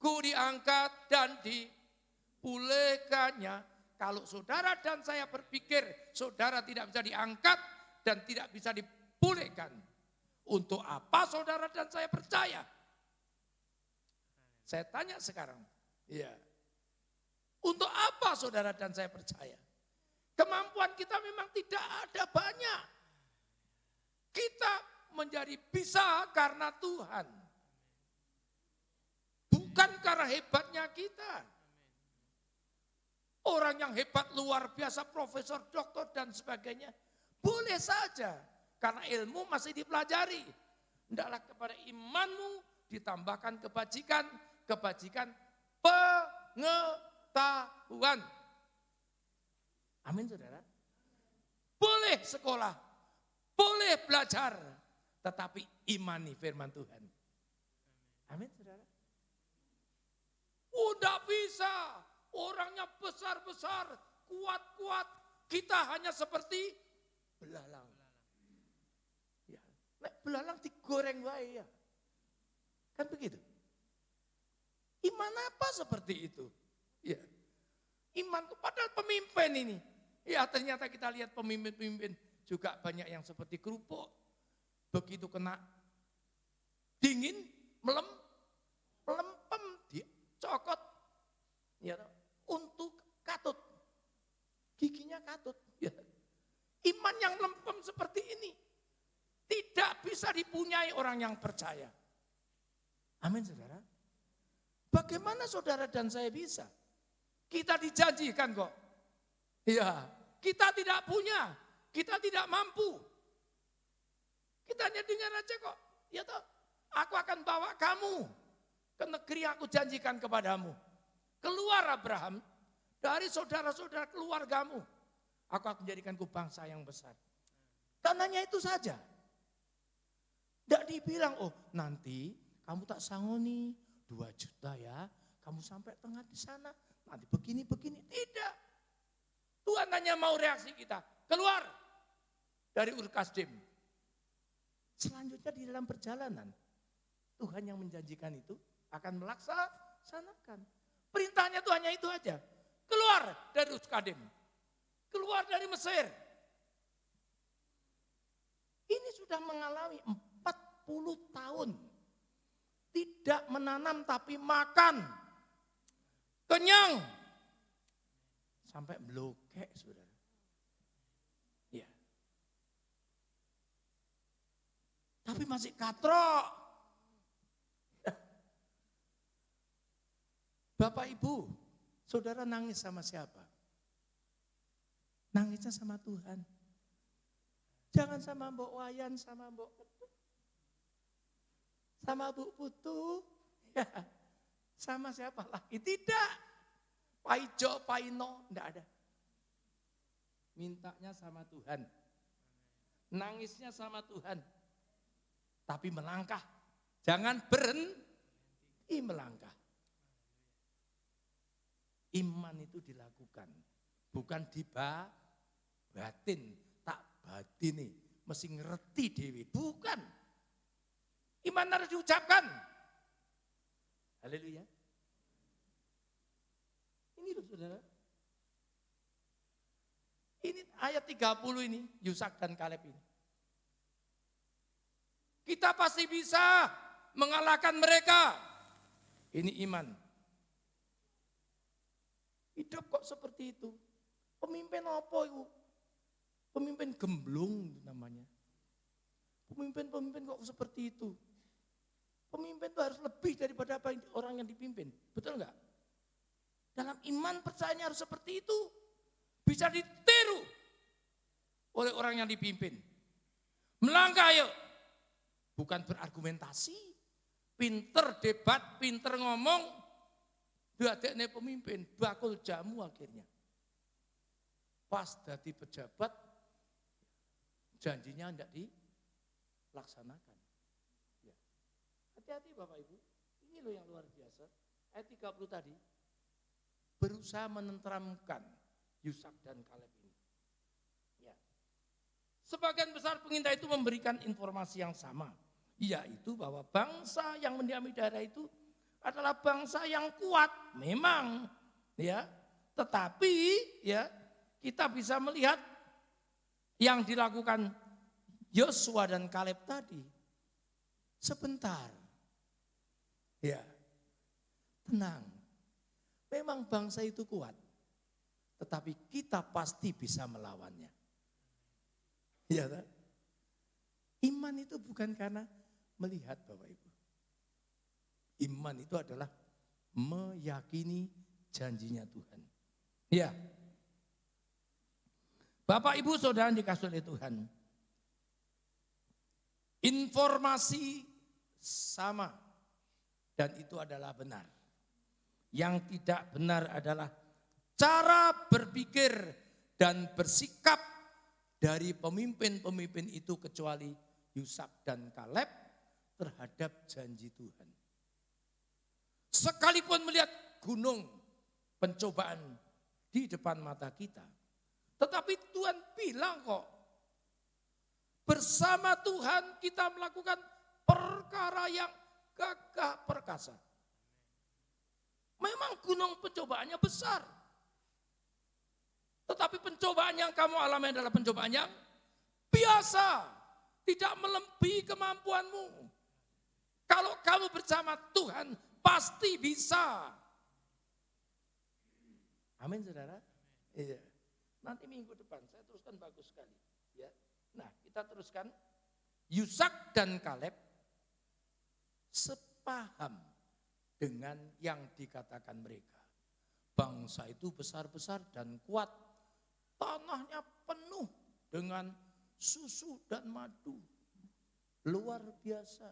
Ku diangkat dan dipulihkannya. Kalau saudara dan saya berpikir saudara tidak bisa diangkat dan tidak bisa dipulihkan. Untuk apa saudara dan saya percaya? Saya tanya sekarang. Ya. Untuk apa saudara dan saya percaya? Kemampuan kita memang tidak ada banyak. Kita menjadi bisa karena Tuhan. Bukan karena hebatnya kita. Orang yang hebat luar biasa, profesor, doktor dan sebagainya. Boleh saja, karena ilmu masih dipelajari. Hendaklah kepada imanmu ditambahkan kebajikan, kebajikan pengetahuan. Amin saudara. Boleh sekolah, boleh belajar, tetapi imani firman Tuhan. Amin saudara. Udah bisa, orangnya besar-besar, kuat-kuat, kita hanya seperti belalang. Ya, belalang digoreng wae ya. Kan begitu. Iman apa seperti itu? Ya. Iman itu padahal pemimpin ini. Ya ternyata kita lihat pemimpin-pemimpin juga banyak yang seperti kerupuk. Begitu kena dingin, melempem, dicokot. Ya, untuk katut. Giginya katut. Ya. Iman yang lempem seperti ini tidak bisa dipunyai orang yang percaya. Amin saudara. Bagaimana saudara dan saya bisa? Kita dijanjikan kok. Ya, kita tidak punya, kita tidak mampu. Kita hanya dengar aja kok. Ya toh, aku akan bawa kamu ke negeri aku janjikan kepadamu. Keluar Abraham dari saudara-saudara keluargamu. Aku akan menjadikanku bangsa yang besar. Dan hanya itu saja. Tidak dibilang, oh nanti kamu tak sangoni 2 juta ya. Kamu sampai tengah di sana. Nanti begini-begini. Tidak. Tuhan hanya mau reaksi kita. Keluar dari Ur Kasdim. Selanjutnya di dalam perjalanan. Tuhan yang menjanjikan itu akan melaksanakan. Perintahnya itu hanya itu aja. Keluar dari Ur Kasdim. Keluar dari Mesir. Ini sudah mengalami 40 tahun. Tidak menanam tapi makan. Kenyang. Sampai blokek saudara. Ya. Tapi masih katrok. Bapak Ibu, saudara nangis sama siapa? Nangisnya sama Tuhan. Jangan sama Mbok Wayan, sama Mbok Ketut. Sama Bu Putu. Ya. Sama siapa lagi? Tidak. Pak Ijo, Pak Ino, enggak ada. Mintanya sama Tuhan. Nangisnya sama Tuhan. Tapi melangkah. Jangan berhenti melangkah. Iman itu dilakukan. Bukan batin, tak batini. Mesti ngerti dewi. Bukan. Iman harus diucapkan. Haleluya. Ini loh saudara. Ini ayat 30 ini, Yusak dan Kaleb ini. Kita pasti bisa mengalahkan mereka. Ini iman. Hidup kok seperti itu. Pemimpin apa itu? Pemimpin gemblung namanya. Pemimpin-pemimpin kok seperti itu. Pemimpin itu harus lebih daripada apa orang yang dipimpin. Betul enggak? Dalam iman percayanya harus seperti itu. Bisa ditiru oleh orang yang dipimpin. Melangkah ayo. Bukan berargumentasi. Pinter debat, pinter ngomong. Dadekne pemimpin, bakul jamu akhirnya. Pas dadi pejabat, janjinya tidak dilaksanakan. Ya. Hati-hati Bapak Ibu, ini loh yang luar biasa. Ayat 30 tadi, berusaha menenteramkan Yusak dan Kaleb ini. Ya. Sebagian besar pengintai itu memberikan informasi yang sama, yaitu bahwa bangsa yang mendiami daerah itu adalah bangsa yang kuat, memang, ya. Tetapi, ya, kita bisa melihat yang dilakukan Yosua dan Kaleb tadi. Sebentar, ya, tenang. Memang bangsa itu kuat, tetapi kita pasti bisa melawannya. Ya, kan? Iman itu bukan karena melihat Bapak Ibu. Iman itu adalah meyakini janjinya Tuhan. Ya. Bapak Ibu Saudara dikasihi oleh Tuhan. Informasi sama dan itu adalah benar. Yang tidak benar adalah cara berpikir dan bersikap dari pemimpin-pemimpin itu kecuali Yusak dan Kaleb terhadap janji Tuhan. Sekalipun melihat gunung pencobaan di depan mata kita. Tetapi Tuhan bilang kok, bersama Tuhan kita melakukan perkara yang gagah perkasa. Memang gunung pencobaannya besar. Tetapi pencobaan yang kamu alami adalah pencobaan yang biasa. Tidak melebihi kemampuanmu. Kalau kamu bersama Tuhan pasti bisa. Amin saudara. Iya. Nanti minggu depan saya teruskan bagus sekali. Ya. Nah kita teruskan. Yusak dan Kaleb sepaham dengan yang dikatakan mereka. Bangsa itu besar-besar dan kuat. Tanahnya penuh dengan susu dan madu. Luar biasa.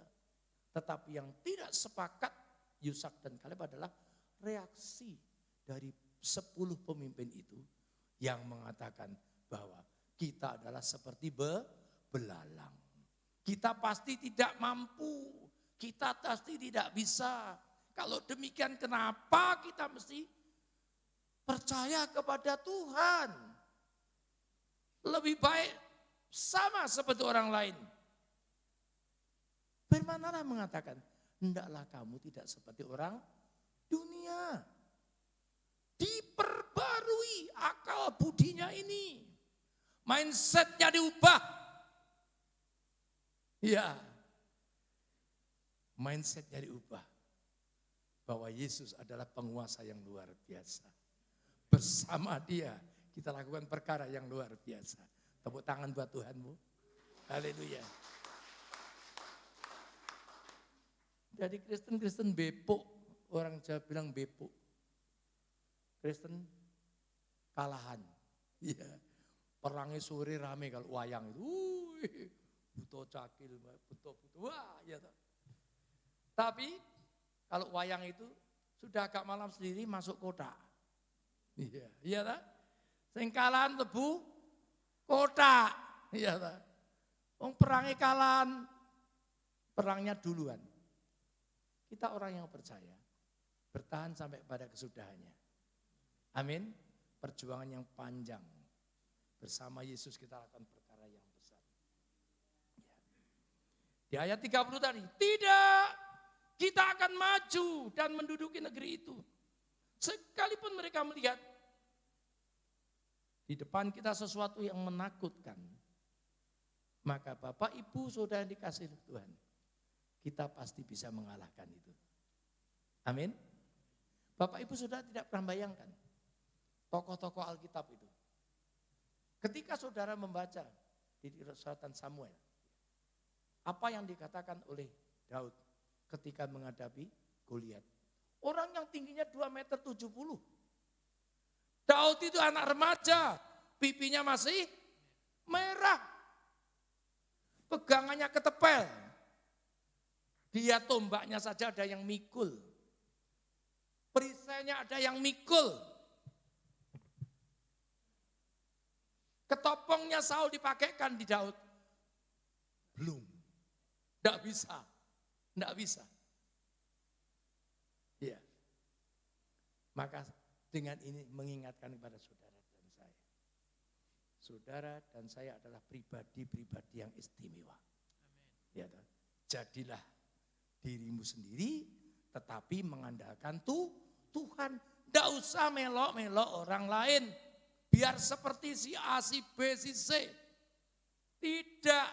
Tetapi yang tidak sepakat Yusak dan Kaleb adalah reaksi dari 10 pemimpin itu yang mengatakan bahwa kita adalah seperti belalang. Kita pasti tidak mampu, kita pasti tidak bisa. Kalau demikian kenapa kita mesti percaya kepada Tuhan? Lebih baik sama seperti orang lain. Firman Allah mengatakan, hendaklah kamu tidak seperti orang dunia. Diperbarui akal budinya ini. Mindsetnya diubah. Ya. Mindsetnya diubah. Bahwa Yesus adalah penguasa yang luar biasa. Bersama dia kita lakukan perkara yang luar biasa. Tepuk tangan buat Tuhanmu. Haleluya. Jadi Kristen bepuk. Orang Jawa bilang bepuk. Kristen kalahan. Iya. Perangnya sore rame kalau wayang itu. Butuh cakil, butuh. Wah, ya. Tapi kalau wayang itu sudah agak malam sendiri masuk kota. Iya, iya tak? Sing kalahan lebu kota. Iya tak? Wong perangnya kalahan, perangnya duluan. Kita orang yang percaya, bertahan sampai pada kesudahannya. Amin. Perjuangan yang panjang. Bersama Yesus kita lakukan perkara yang besar. Ya. Di ayat 30 tadi, tidak, kita akan maju dan menduduki negeri itu. Sekalipun mereka melihat di depan kita sesuatu yang menakutkan, maka Bapak, Ibu, Saudara yang dikasihi Tuhan, kita pasti bisa mengalahkan itu. Amin. Bapak, Ibu, Saudara tidak pernah bayangkan tokoh-tokoh Alkitab itu. Ketika saudara membaca di suratan Samuel, apa yang dikatakan oleh Daud ketika menghadapi Goliat. Orang yang tingginya 2,70 meter. Daud itu anak remaja, pipinya masih merah. Pegangannya ketepel. Dia tombaknya saja ada yang mikul. Perisainya ada yang mikul. Ketopongnya Saul dipakaikan di Daud. Belum. Tidak bisa. Tidak bisa. Ya. Maka dengan ini mengingatkan kepada saudara dan saya. Saudara dan saya adalah pribadi-pribadi yang istimewa. Amin. Ya, jadilah dirimu sendiri tetapi mengandalkan Tuhan. Tidak usah melok-melok orang lain. Biar seperti si A, si B, si C. Tidak.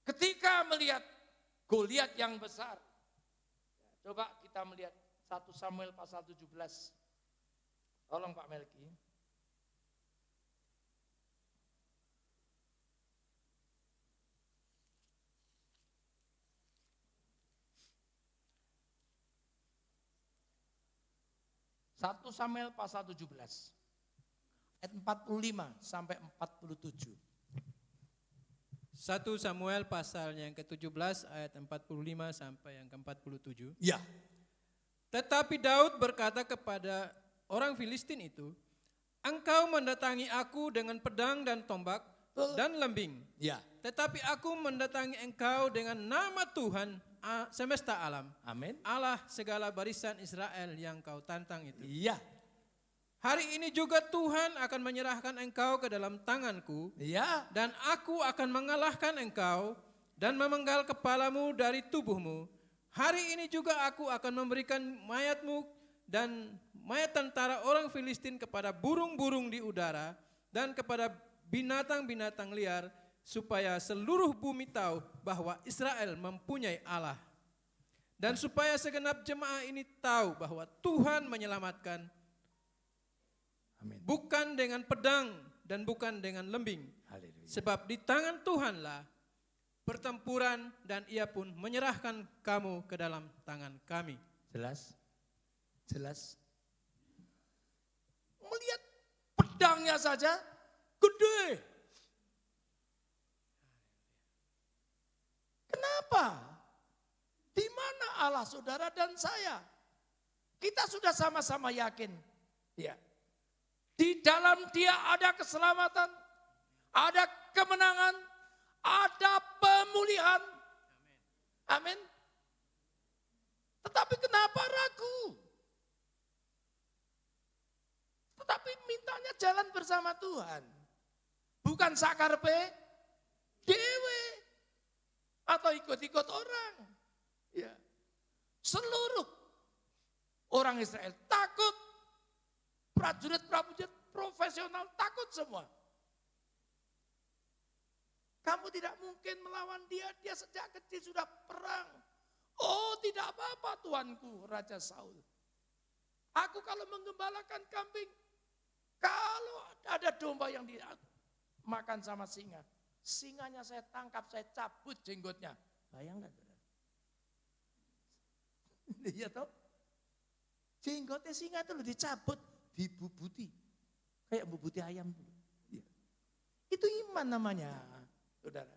Ketika melihat Goliat yang besar. Coba kita melihat 1 Samuel pasal 17. Tolong Pak Melki. 1 Samuel pasal 17. Ayat 45 sampai 47. 1 Samuel pasal yang ke-17 ayat 45 sampai yang ke-47. Ya. Tetapi Daud berkata kepada orang Filistin itu, engkau mendatangi aku dengan pedang dan tombak dan lembing. Ya. Tetapi aku mendatangi engkau dengan nama Tuhan semesta alam. Amin. Allah segala barisan Israel yang kau tantang itu. Iya. Hari ini juga Tuhan akan menyerahkan engkau ke dalam tanganku. Iya. Dan aku akan mengalahkan engkau dan memenggal kepalamu dari tubuhmu. Hari ini juga aku akan memberikan mayatmu dan mayat tentara orang Filistin kepada burung-burung di udara dan kepada binatang-binatang liar, supaya seluruh bumi tahu bahwa Israel mempunyai Allah. Dan supaya segenap jemaah ini tahu bahwa Tuhan menyelamatkan, Amin. bukan dengan pedang dan bukan dengan lembing. Haleluya. Sebab di tangan Tuhanlah pertempuran dan ia pun menyerahkan kamu ke dalam tangan kami. Jelas? Jelas? Melihat pedangnya saja gede. Kenapa? Di mana Allah saudara dan saya? Kita sudah sama-sama yakin. Ya. Di dalam Dia ada keselamatan, ada kemenangan, ada pemulihan. Amin. Tetapi kenapa ragu? Tetapi mintanya jalan bersama Tuhan. Bukan sakarpe dewe atau ikut-ikut orang. Ya. Seluruh orang Israel takut. Prajurit-prajurit profesional takut semua. Kamu tidak mungkin melawan dia sejak kecil sudah perang. Oh tidak apa-apa tuanku, Raja Saul. Aku kalau menggembalakan kambing, kalau ada domba yang dimakan sama singa, singanya saya tangkap, saya cabut jenggotnya. Bayangkan. Iya toh? Jenggotnya singa itu dicabut, dibubuti. Kayak bubuti ayam. Ya. Itu iman namanya, saudara.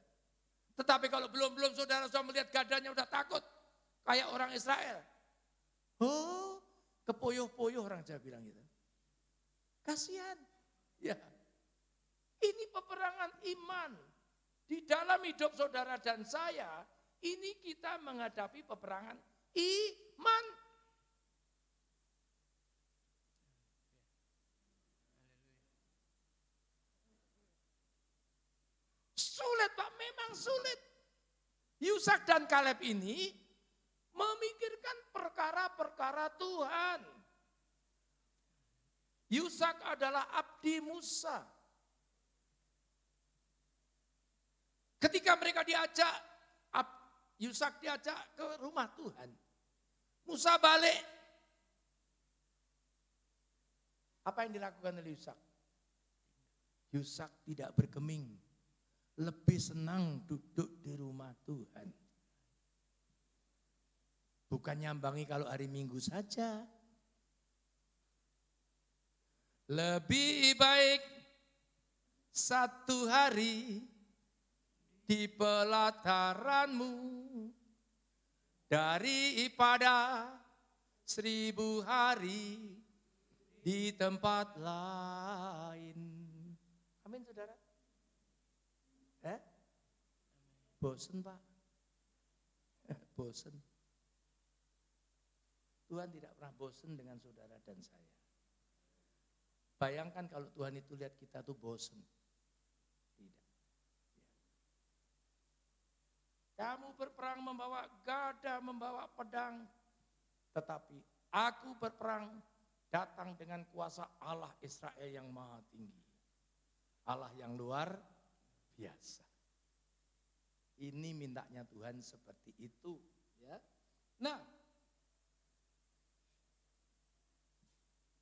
Tetapi kalau belum saudara sudah melihat gadanya udah takut. Kayak orang Israel. Oh, kepoyoh-poyoh orang Jawa bilang gitu. Kasihan. Ya. Ini peperangan iman. Di dalam hidup saudara dan saya, ini kita menghadapi peperangan iman. Sulit Pak, memang sulit. Yusak dan Kaleb ini memikirkan perkara-perkara Tuhan. Yusak adalah abdi Musa. Ketika mereka diajak, Yusak diajak ke rumah Tuhan. Musa balik. Apa yang dilakukan oleh Yusak? Yusak tidak bergeming. Lebih senang duduk di rumah Tuhan. Bukan nyambangi kalau hari Minggu saja. Lebih baik satu hari di pelataranmu daripada 1000 hari di tempat lain. Amin saudara. Bosen Pak. Bosen. Tuhan tidak pernah bosen dengan saudara dan saya. Bayangkan kalau Tuhan itu lihat kita tuh bosen. Tidak. Kamu berperang membawa gada, membawa pedang. Tetapi aku berperang datang dengan kuasa Allah Israel yang maha tinggi. Allah yang luar biasa. Ini mintanya Tuhan seperti itu, ya. Nah,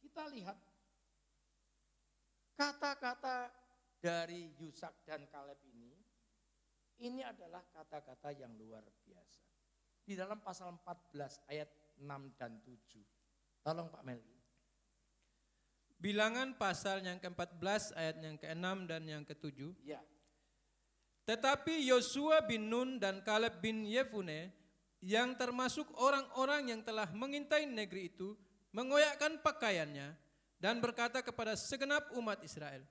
kita lihat kata-kata dari Yusak dan Kaleb ini adalah kata-kata yang luar biasa. Di dalam pasal 14 ayat 6 dan 7. Tolong Pak Meli. Bilangan pasal yang ke-14 ayat yang ke-6 dan yang ke-7. Ya. Tetapi Yosua bin Nun dan Kaleb bin Yefune yang termasuk orang-orang yang telah mengintai negeri itu mengoyakkan pakaiannya dan berkata kepada segenap umat Israel,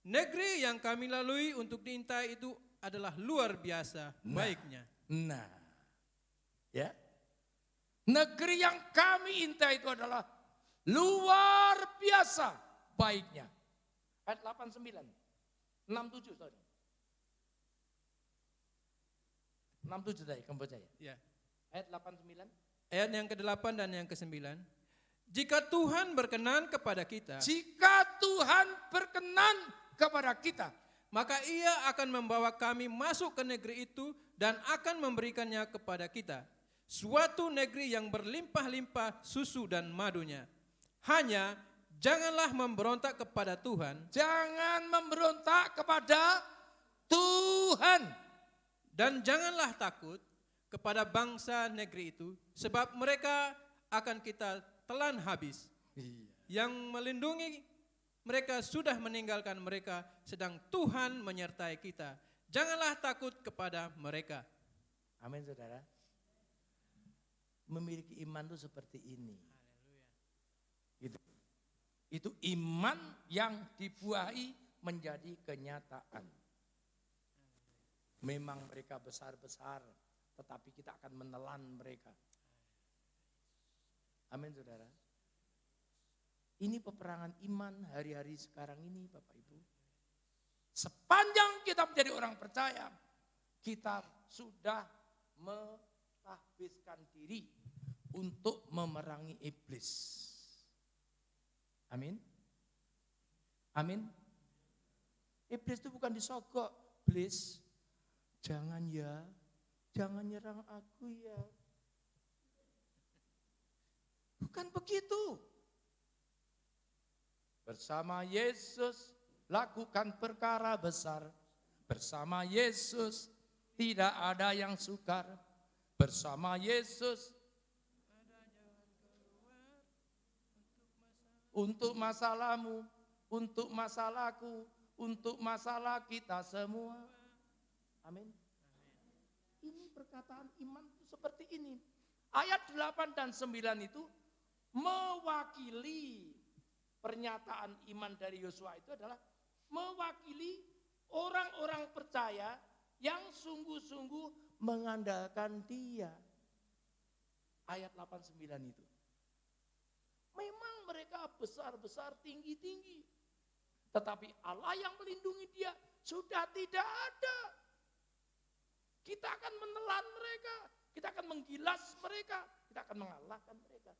negeri yang kami lalui untuk diintai itu adalah luar biasa baiknya. Nah, ya. Negeri yang kami intai itu adalah luar biasa baiknya. Ayat 89, 67 sorry. 67 tadi, kamu baca ya? Ya. Ayat 89. Ayat yang ke-8 dan yang ke-9. Jika Tuhan berkenan kepada kita, Jika Tuhan berkenan kepada kita, maka Ia akan membawa kami masuk ke negeri itu dan akan memberikannya kepada kita. Suatu negeri yang berlimpah-limpah susu dan madunya. Hanya janganlah memberontak kepada Tuhan. jangan memberontak kepada Tuhan. Dan janganlah takut kepada bangsa negeri itu, sebab mereka akan kita telan habis. Yang melindungi mereka sudah meninggalkan mereka, sedang Tuhan menyertai kita. Janganlah takut kepada mereka. Amin saudara. Memiliki iman itu seperti ini. Itu iman yang dibuahi menjadi kenyataan. Memang mereka besar-besar, tetapi kita akan menelan mereka. Amin saudara. Ini peperangan iman hari-hari sekarang ini Bapak Ibu. Sepanjang kita menjadi orang percaya, kita sudah mentahbiskan diri untuk memerangi iblis. Amin. Amin. Iblis itu bukan disogok. Iblis, jangan ya, jangan nyerang aku ya. Bukan begitu. Bersama Yesus lakukan perkara besar. Bersama Yesus tidak ada yang sukar. Bersama Yesus untuk masalahmu, untuk masalahku, untuk masalah kita semua. Amin. Ini perkataan iman itu seperti ini. Ayat 8 dan 9 itu mewakili pernyataan iman dari Yosua itu adalah mewakili orang-orang percaya yang sungguh-sungguh mengandalkan Dia. Ayat 8-9 itu. Memang mereka besar-besar, tinggi-tinggi. Tetapi Allah yang melindungi dia sudah tidak ada. Kita akan menelan mereka. Kita akan menggilas mereka. Kita akan mengalahkan mereka.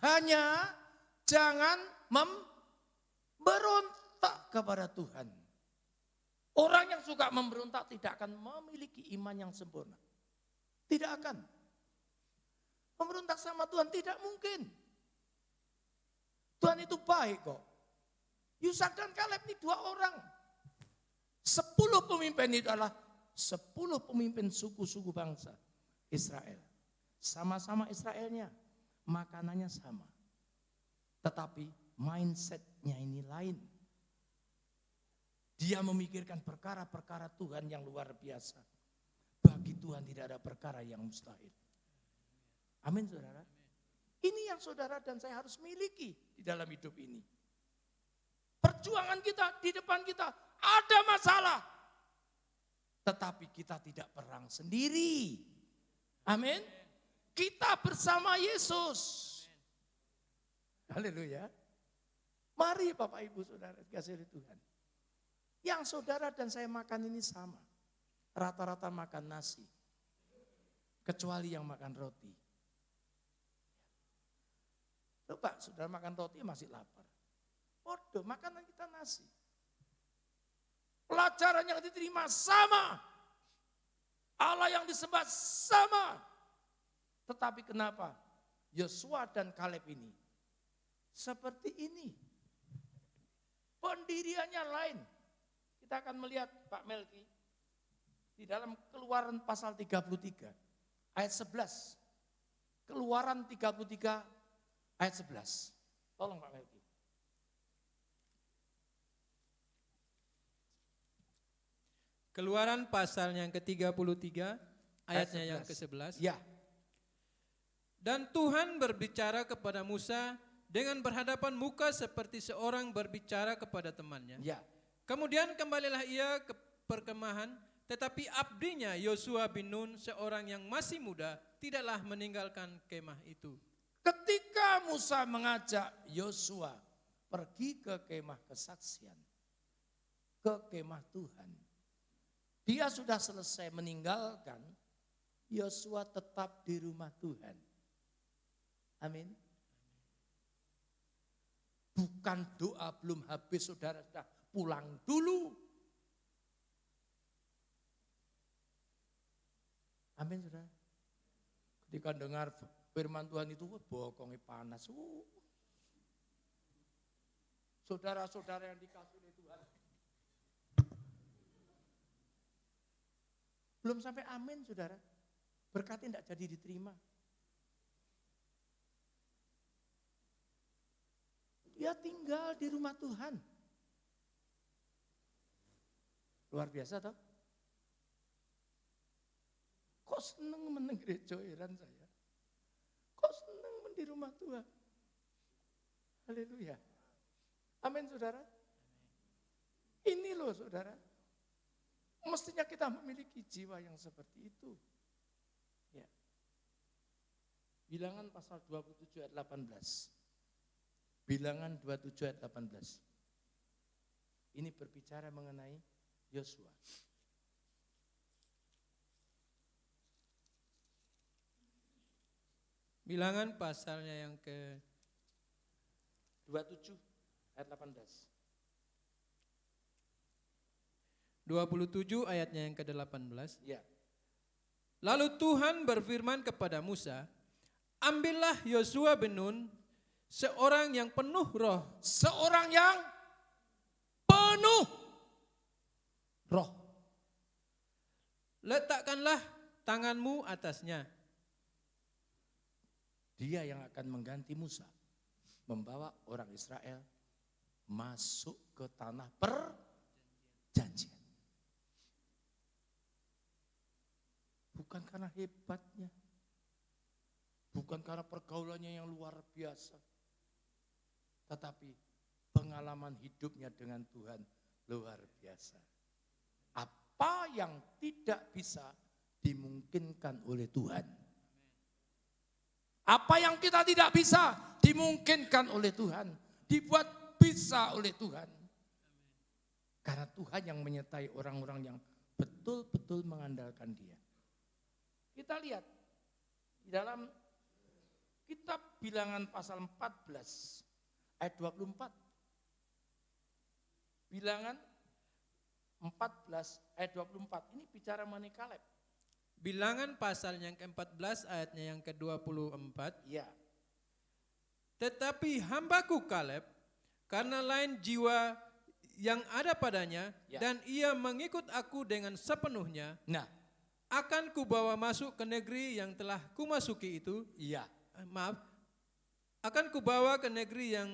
Hanya jangan memberontak kepada Tuhan. Orang yang suka memberontak tidak akan memiliki iman yang sempurna. Tidak akan. Memberontak sama Tuhan tidak mungkin. Tuhan itu baik kok. Yusak dan Kaleb ini 2 orang. 10 pemimpin itu adalah 10 pemimpin suku-suku bangsa Israel. Sama-sama Israelnya, makanannya sama. Tetapi mindsetnya ini lain. Dia memikirkan perkara-perkara Tuhan yang luar biasa. Bagi Tuhan tidak ada perkara yang mustahil. Amin saudara. Ini yang saudara dan saya harus miliki di dalam hidup ini. Perjuangan kita di depan kita ada masalah. Tetapi kita tidak perang sendiri. Amin. Kita bersama Yesus. Haleluya. Mari Bapak Ibu Saudara kasih Tuhan. Yang saudara dan saya makan ini sama. Rata-rata makan nasi. Kecuali yang makan roti. Loh Pak, sudah makan roti masih lapar. Waduh, makanan kita nasi. Pelajaran yang diterima sama. Allah yang disembah sama. Tetapi kenapa Yosua dan Kaleb ini seperti ini? Pendiriannya lain. Kita akan melihat Pak Melki di dalam Keluaran pasal 33 ayat 11. Keluaran 33 ayat 11. Tolong Pak Melki. Keluaran pasal yang ke-33 ayatnya yang 11. ke-11. Ya, Dan Tuhan berbicara kepada Musa dengan berhadapan muka seperti seorang berbicara kepada temannya. ya. Kemudian kembalilah ia ke perkemahan, tetapi abdinya Yosua bin Nun, seorang yang masih muda, tidaklah meninggalkan kemah itu. Ketika Musa mengajak Yosua pergi ke kemah kesaksian, ke kemah Tuhan, dia sudah selesai meninggalkan, Yosua tetap di rumah Tuhan. Amin. Bukan doa belum habis, saudara sudah pulang dulu. Amin, saudara. Ketika dengar firman Tuhan itu, bokongnya panas. Saudara-saudara yang dikasih oleh Tuhan. Belum sampai amin, saudara. Berkatnya tidak jadi diterima. Dia tinggal di rumah Tuhan. Luar biasa toh? Kok seneng meneng gereja, heran saya. Kok seneng di rumah Tuhan? Haleluya. Amin, saudara. Ini loh, saudara. Mestinya kita memiliki jiwa yang seperti itu. Ya. Bilangan pasal 27 ayat 18. Bilangan 27 ayat 18. Ini berbicara mengenai Yosua. Bilangan pasalnya yang ke 27 ayat 18. 27 ayatnya yang ke-18. Ya. Lalu Tuhan berfirman kepada Musa, ambillah Yosua bin Nun, seorang yang penuh roh. Seorang yang penuh roh. Letakkanlah tanganmu atasnya. Dia yang akan mengganti Musa. Membawa orang Israel masuk ke tanah perjanjian. Bukan karena hebatnya. Bukan karena pergaulannya yang luar biasa. Tetapi pengalaman hidupnya dengan Tuhan luar biasa. Apa yang tidak bisa dimungkinkan oleh Tuhan. Apa yang kita tidak bisa dimungkinkan oleh Tuhan. Dibuat bisa oleh Tuhan. Karena Tuhan yang menyertai orang-orang yang betul-betul mengandalkan Dia. Kita lihat di dalam kitab Bilangan pasal 14 ayat 24. Bilangan 14 ayat 24. Ini bicara mengenai Kaleb. Bilangan pasal yang ke-14 ayatnya yang ke-24. Ya. Tetapi hambaku Kaleb, karena lain jiwa yang ada padanya, Ya. dan ia mengikut aku dengan sepenuhnya, Nah, akan kubawa masuk ke negeri yang telah kumasuki itu. iya. Akan kubawa ke negeri yang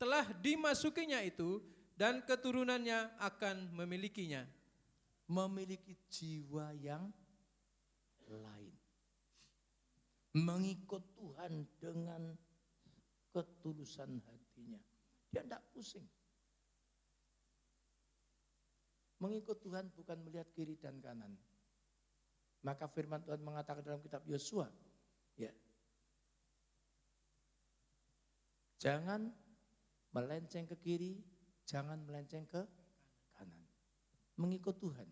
telah dimasukinya itu, dan keturunannya akan memilikinya. Memiliki jiwa yang lain. Mengikut Tuhan dengan ketulusan hatinya. Dia tidak pusing. Mengikut Tuhan bukan melihat kiri dan kanan. Maka firman Tuhan mengatakan dalam kitab Yosua, ya, jangan melenceng ke kiri, jangan melenceng ke kanan. Mengikut Tuhan,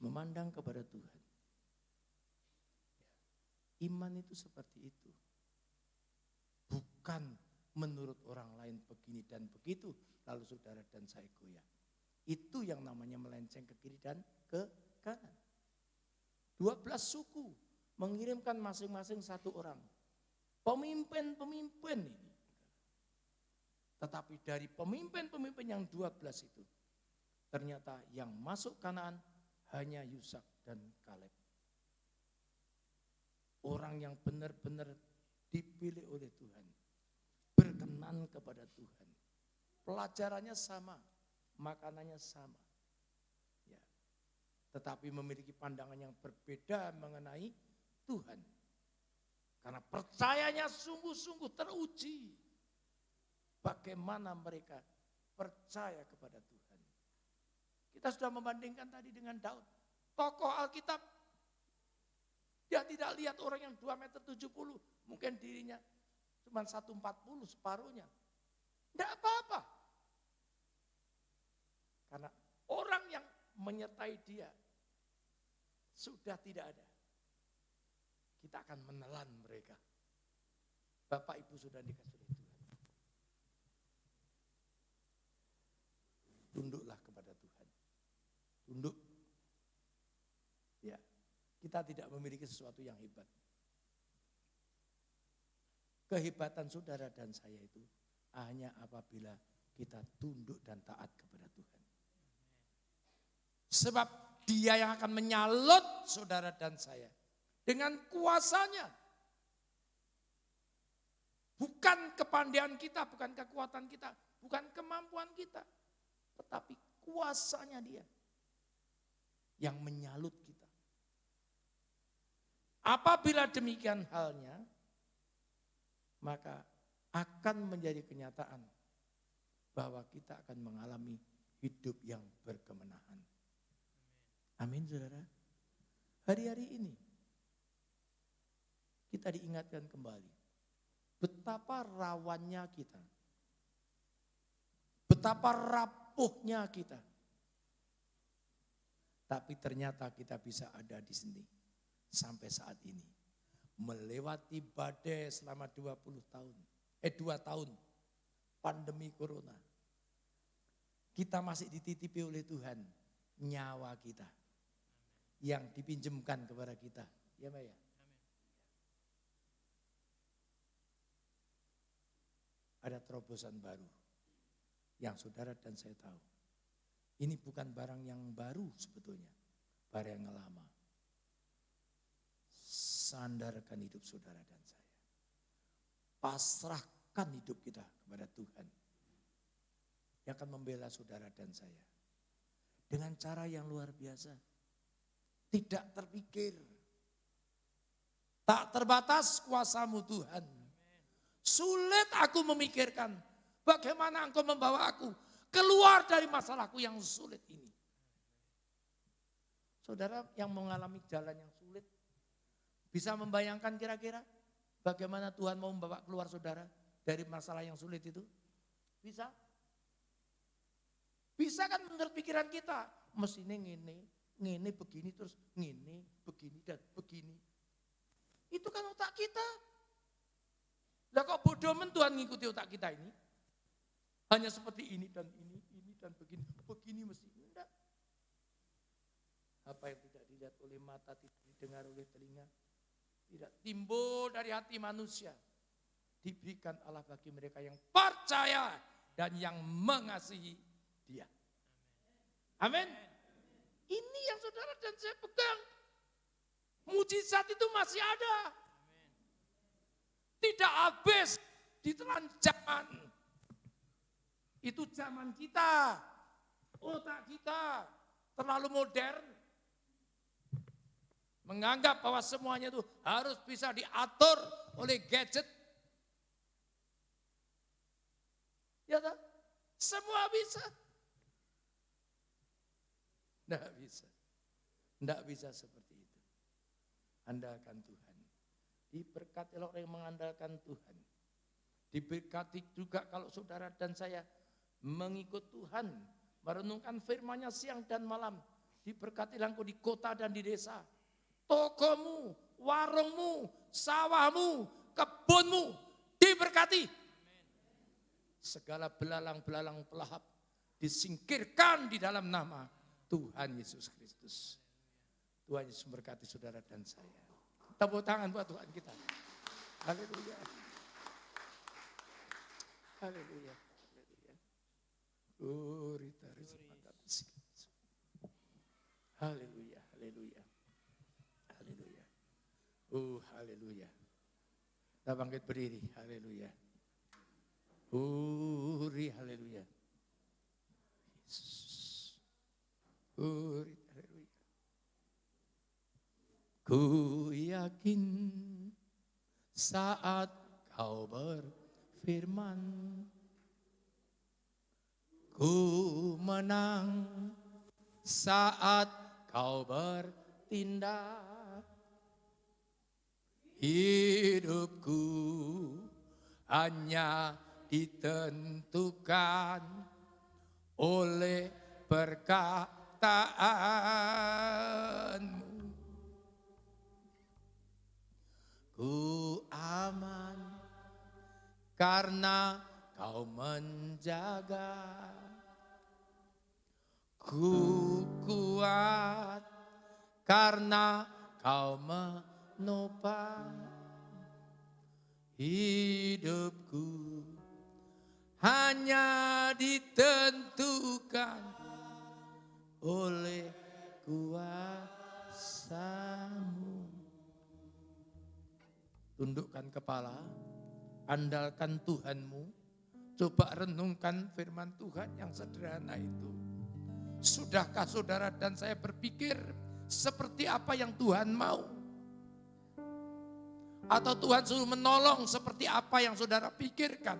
memandang kepada Tuhan. Iman itu seperti itu. Bukan menurut orang lain begini dan begitu, lalu saudara dan saya goyah. Itu yang namanya melenceng ke kiri dan ke kanan. 12 suku mengirimkan masing-masing satu orang. Pemimpin-pemimpin ini. Tetapi dari pemimpin-pemimpin yang 12 itu, ternyata yang masuk Kanaan hanya Yusak dan Kaleb. Orang yang benar-benar dipilih oleh Tuhan, berkenan kepada Tuhan. Pelajarannya sama, makanannya sama. Ya. Tetapi memiliki pandangan yang berbeda mengenai Tuhan. Karena percayanya sungguh-sungguh teruji. Bagaimana mereka percaya kepada Tuhan. Kita sudah membandingkan tadi dengan Daud. Tokoh Alkitab. Dia tidak lihat orang yang 2,70 meter. Mungkin dirinya cuma 1,40 separuhnya. Tidak apa-apa. Karena orang yang menyertai dia sudah tidak ada. Kita akan menelan mereka. Bapak Ibu sudah dikasih oleh Tuhan. Tunduklah kepada Tuhan. Tunduk. Ya, kita tidak memiliki sesuatu yang hebat. Kehebatan saudara dan saya itu hanya apabila kita tunduk dan taat kepada Tuhan. Sebab Dia yang akan menyalut saudara dan saya dengan kuasanya. Bukan kepandaian kita, bukan kekuatan kita, bukan kemampuan kita. Tetapi kuasanya Dia yang menyalut kita. Apabila demikian halnya, maka akan menjadi kenyataan bahwa kita akan mengalami hidup yang berkemenahan. Amin, saudara. Hari-hari ini kita diingatkan kembali betapa rawannya kita, betapa rapuhnya kita. Tapi ternyata kita bisa ada di sini sampai saat ini. Melewati badai selama 2 tahun pandemi corona. Kita masih dititipi oleh Tuhan nyawa kita yang dipinjamkan kepada kita. Ya, Mbak ya. Ada terobosan baru yang saudara dan saya tahu. Ini bukan barang yang baru sebetulnya, barang yang lama. Sandarkan hidup saudara dan saya. Pasrahkan hidup kita kepada Tuhan. Yang akan membela saudara dan saya. Dengan cara yang luar biasa. Tidak terpikir. Tak terbatas kuasa-Mu Tuhan. Sulit aku memikirkan bagaimana Engkau membawa aku keluar dari masalahku yang sulit ini. Saudara yang mengalami jalan yang sulit, bisa membayangkan kira-kira bagaimana Tuhan mau membawa keluar saudara dari masalah yang sulit itu? Bisa? Bisa kan menurut pikiran kita, mestinya ngene begini terus ngene, begini dan begini. Itu kan otak kita. Lah kok bodoh men Tuhan ngikuti otak kita ini? Hanya seperti ini dan begini. Begini mesti enggak. Apa yang tidak dilihat oleh mata, tidak didengar oleh telinga, tidak timbul dari hati manusia, diberikan Allah bagi mereka yang percaya dan yang mengasihi Dia. Amin. Ini yang saudara dan saya pegang. Mujizat itu masih ada. Tidak habis ditelan zaman. Itu zaman kita. Otak kita terlalu modern. Menganggap bahwa semuanya itu harus bisa diatur oleh gadget. Ya tak? Semua bisa. Tidak bisa. Tidak bisa seperti itu. Andalkan Tuhan. Diberkati orang yang mengandalkan Tuhan. Diberkati juga kalau saudara dan saya mengikut Tuhan. Merenungkan firman-Nya siang dan malam. Diberkatilah engkau di kota dan di desa. Tokomu, warungmu, sawahmu, kebunmu diberkati. Segala belalang-belalang pelahap disingkirkan di dalam nama Tuhan Yesus Kristus. Tuhan Yesus memberkati saudara dan saya. Tepuk tangan buat Tuhan kita. Haleluya. Haleluya. Haleluya. Haleluya. Haleluya. Oh, haleluya. Kita bangkit berdiri, haleluya. Huri, haleluya. Yesus. Huri, haleluya. Ku yakin saat kau berfirman, ku menang saat kau bertindak. Hidupku hanya ditentukan oleh perkataanmu. Ku aman karena kau menjaga. Ku kuat karena kau menopang hidupku. Hanya ditentukan oleh kuasa-Mu. Tundukkan kepala, andalkan Tuhanmu. Coba renungkan firman Tuhan yang sederhana itu. Sudahkah saudara dan saya berpikir seperti apa yang Tuhan mau? Atau Tuhan suruh menolong seperti apa yang saudara pikirkan?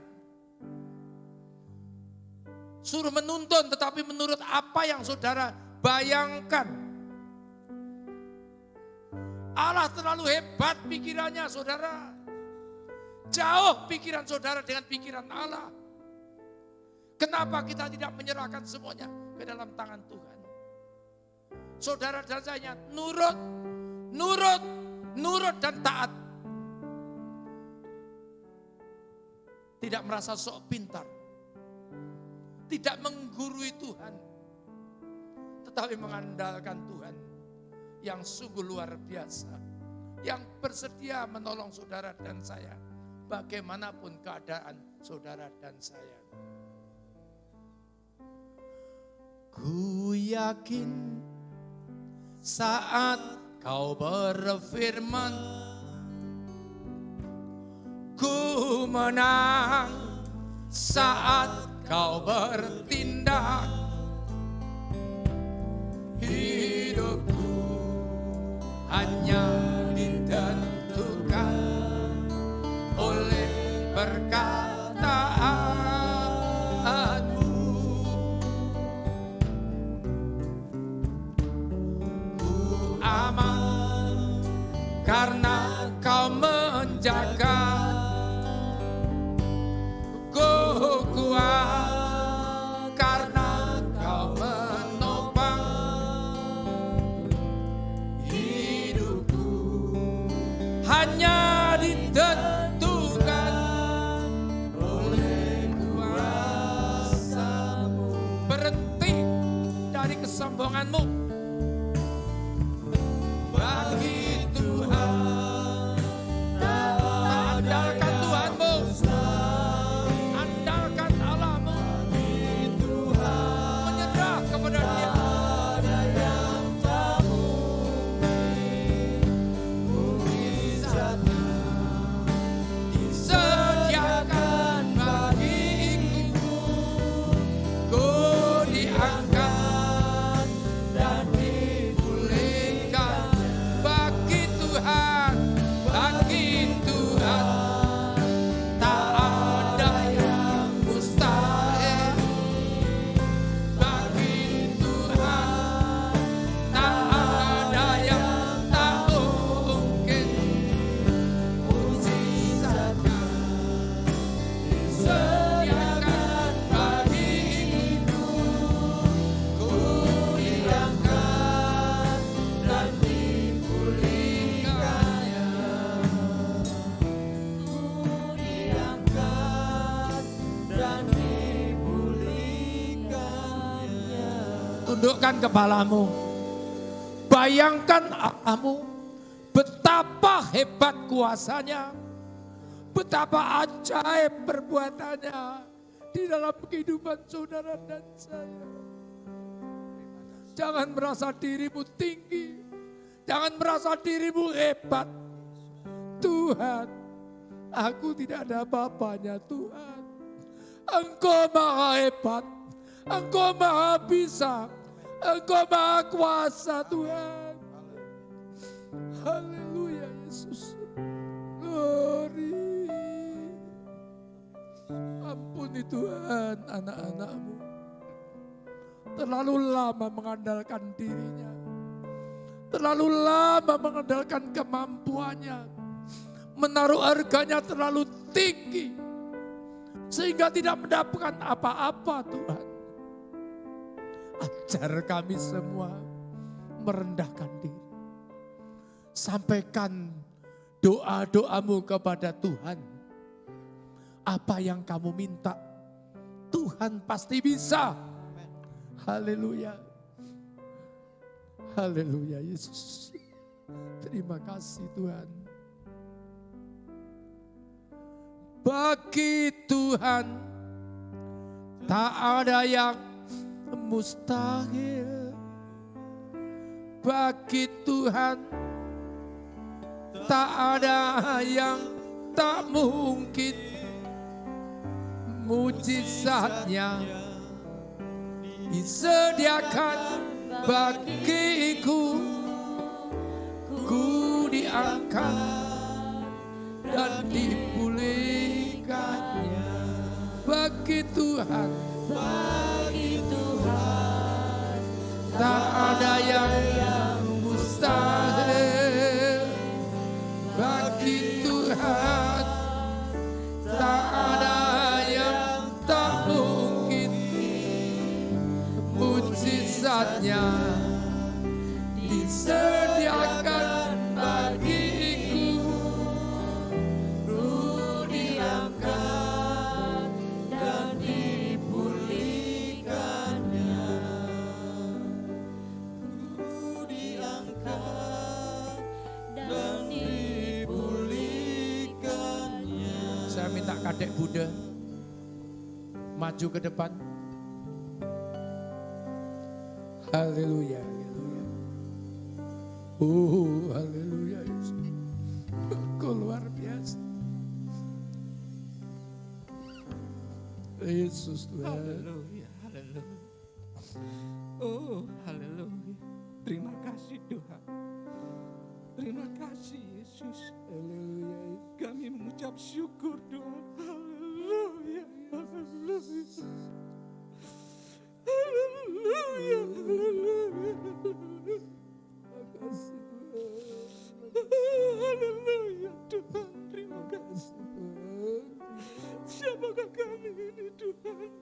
Suruh menuntun tetapi menurut apa yang saudara bayangkan? Allah terlalu hebat pikirannya saudara. Jauh pikiran saudara dengan pikiran Allah. Kenapa kita tidak menyerahkan semuanya ke dalam tangan Tuhan? Saudara dan saya nurut dan taat. Tidak merasa sok pintar. Tidak menggurui Tuhan. Tetapi mengandalkan Tuhan yang sungguh luar biasa. Yang bersedia menolong saudara dan saya. Bagaimanapun keadaan saudara dan saya. Ku yakin saat kau berfirman, ku menang saat kau bertindak. Hidupku hanya ditentukan oleh perkataanmu. Ku aman karena kau menjaga. Ku kuat karena kau menopang hidupku. Hanya ditentukan oleh kuasa-Mu. Berhenti dari kesombonganmu. Bagi Tuhan, andalkan Tuhanmu. Andalkan Allahmu. Menyerah kepada Dia. Disediakan bagiku, ku diangkat dan dipulihkan. Bagi Tuhan, tak ada yang mustahil. Bagi Tuhan, tak ada yang tak mungkin. Mujizatnya disediakan bagiku, ku diangkat dan dipulihkannya. Ku diangkat dan dipulihkannya. Tundukkan kepalamu. Bayangkan Allahmu. Betapa hebat kuasanya. Betapa ajaib perbuatannya di dalam kehidupan saudara dan saya. Jangan merasa dirimu tinggi. Jangan merasa dirimu hebat. Tuhan Aku tidak ada apa-apanya Tuhan. Engkau maha hebat, Engkau maha bisa, Engkau maha kuasa Tuhan. Haleluya Yesus. Glory. Ampuni Tuhan anak-anak-Mu. Terlalu lama mengandalkan dirinya. Terlalu lama mengandalkan kemampuannya. Menaruh harganya terlalu tinggi. Sehingga tidak mendapatkan apa-apa Tuhan. Ajar kami semua merendahkan diri. Sampaikan doa-doamu kepada Tuhan. Apa yang kamu minta, Tuhan pasti bisa. Haleluya. Haleluya Yesus. Terima kasih Tuhan. Bagi Tuhan tak ada yang mustahil. Bagi Tuhan tak ada yang tak mungkin. Mujizatnya disediakan bagiku. Ku diangkat dan dipulihkannya. Bagi Tuhan tak ada yang mustahil. Bagi Tuhan tak ada yang tak mungkin. Mujizatnya disediakan bagiku. Ku diangkat dan dipulihkannya. Ku diangkat dan dipulihkannya. Saya minta Kadek Buddha maju ke depan. Haleluya, haleluya. Oh, haleluya Yesus. Kau luar biasa. Yesus Tuhan. Haleluya, haleluya. Oh, haleluya. Terima kasih Tuhan. Terima kasih Yesus. Haleluya. Kami mengucap syukur Tuhan. Haleluya, haleluya. Haleluya, haleluya. Makasih Tuhan. Haleluya Tuhan, terima kasih. Siapakah kami ini Tuhan?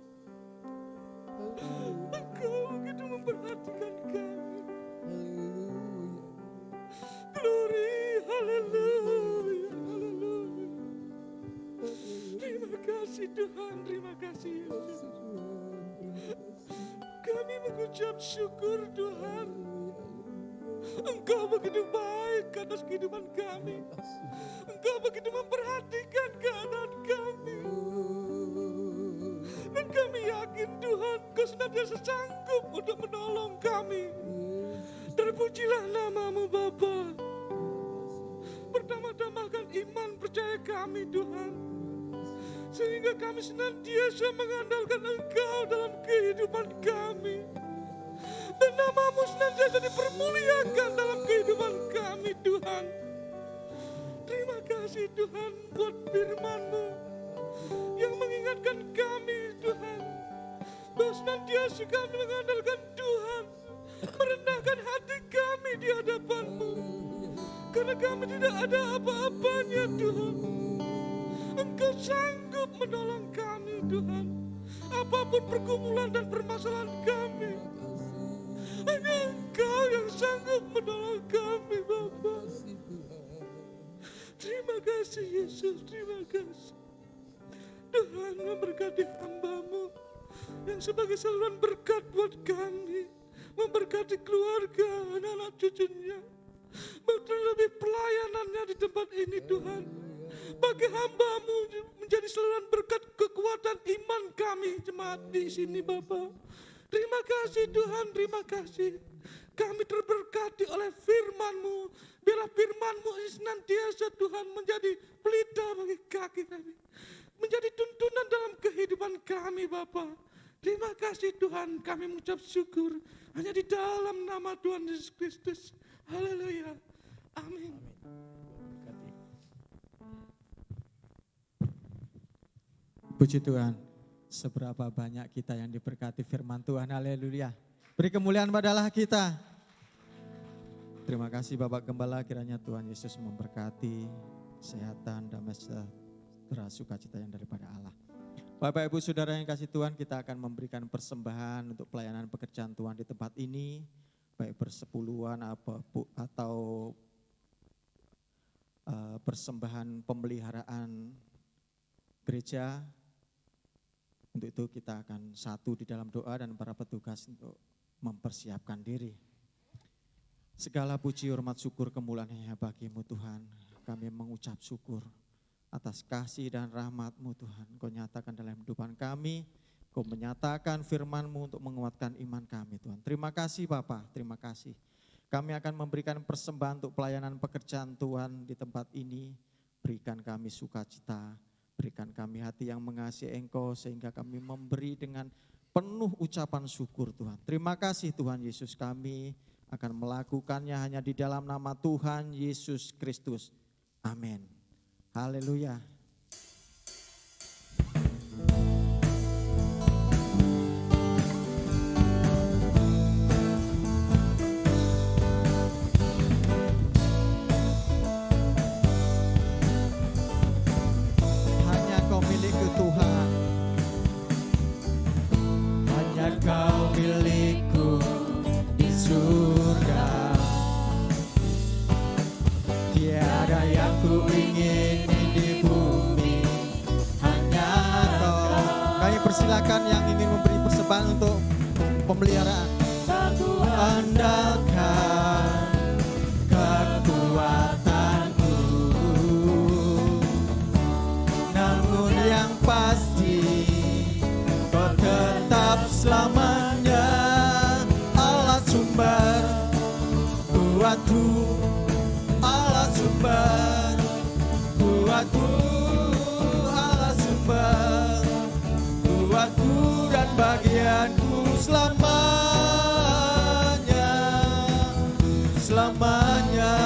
Engkau begitu memperhatikan kami. Glory, haleluya, haleluya. Terima kasih Tuhan, terima kasih Yesus. Kami mengucap syukur Tuhan. Engkau begitu baik atas kehidupan kami. Engkau begitu memperhatikan keadaan kami. Dan kami yakin Tuhan, Kau senantiasa sanggup untuk menolong kami. Terpujilah namamu Bapa. Pertama-tamakan iman percaya kami Tuhan. Sehingga kami senantiasa mengandalkan Engkau dalam kehidupan kami. Dan namamu senantiasa dipermuliakan dalam kehidupan kami Tuhan. Terima kasih Tuhan buat firman-Mu yang mengingatkan kami Tuhan. Bahwa senantiasa kami mengandalkan Tuhan. Merendahkan hati kami di hadapan-Mu. Karena kami tidak ada apa-apanya Tuhan. Engkau sanggup menolong kami Tuhan. Apapun pergumulan dan permasalahan kami. Hanya Engkau yang sanggup menolong kami Bapa. Terima kasih Yesus, terima kasih. Tuhan memberkati hamba-Mu yang sebagai saluran berkat buat kami. Memberkati keluarga, anak-anak cucunya. Terlebih pelayanannya di tempat ini Tuhan. Bagi hamba-Mu menjadi saluran berkat kekuatan iman kami jemaat di sini Bapa. Terima kasih Tuhan, terima kasih. Kami terberkati oleh firman-Mu. Biarlah firman-Mu senantiasa Tuhan menjadi pelita bagi kami. kaki kami. Menjadi tuntunan dalam kehidupan kami Bapa. Terima kasih Tuhan, kami mengucap syukur hanya di dalam nama Tuhan Yesus Kristus. Haleluya. Amin. Puji Tuhan, seberapa banyak kita yang diberkati firman Tuhan, haleluya. Beri kemuliaan pada Allah kita. Terima kasih Bapak Gembala, kiranya Tuhan Yesus memberkati kesehatan, damai sejahtera, sukacita yang daripada Allah. Bapak Ibu Saudara yang kasih Tuhan, kita akan memberikan persembahan untuk pelayanan pekerjaan Tuhan di tempat ini, baik persepuluhan atau persembahan pemeliharaan gereja. Untuk itu kita akan satu di dalam doa dan para petugas untuk mempersiapkan diri. Segala puji, hormat, syukur, kemuliaan hanya bagi-Mu Tuhan. Kami mengucap syukur atas kasih dan rahmat-Mu Tuhan. Kau nyatakan dalam kehidupan kami, Kau menyatakan firman-Mu untuk menguatkan iman kami Tuhan. Terima kasih Bapa, terima kasih. Kami akan memberikan persembahan untuk pelayanan pekerjaan Tuhan di tempat ini. Berikan kami sukacita, berikan kami hati yang mengasihi Engkau sehingga kami memberi dengan penuh ucapan syukur Tuhan. Terima kasih Tuhan Yesus, kami akan melakukannya hanya di dalam nama Tuhan Yesus Kristus. Amin. Haleluya. Hanya Kau milikku Tuhan. Hanya Kau milikku di surga. Tiada yang ku ingin di bumi, hanya Kau. Kami persilakan yang ingin memberi persembahan untuk pemeliharaan. Aku andalkan kekuatanku, namun yang pasti Kau tetap selamanya Allah sumber kuatku, Allah sumber kuatku, Allah sumber kuatku dan bagianku selamanya, selamanya.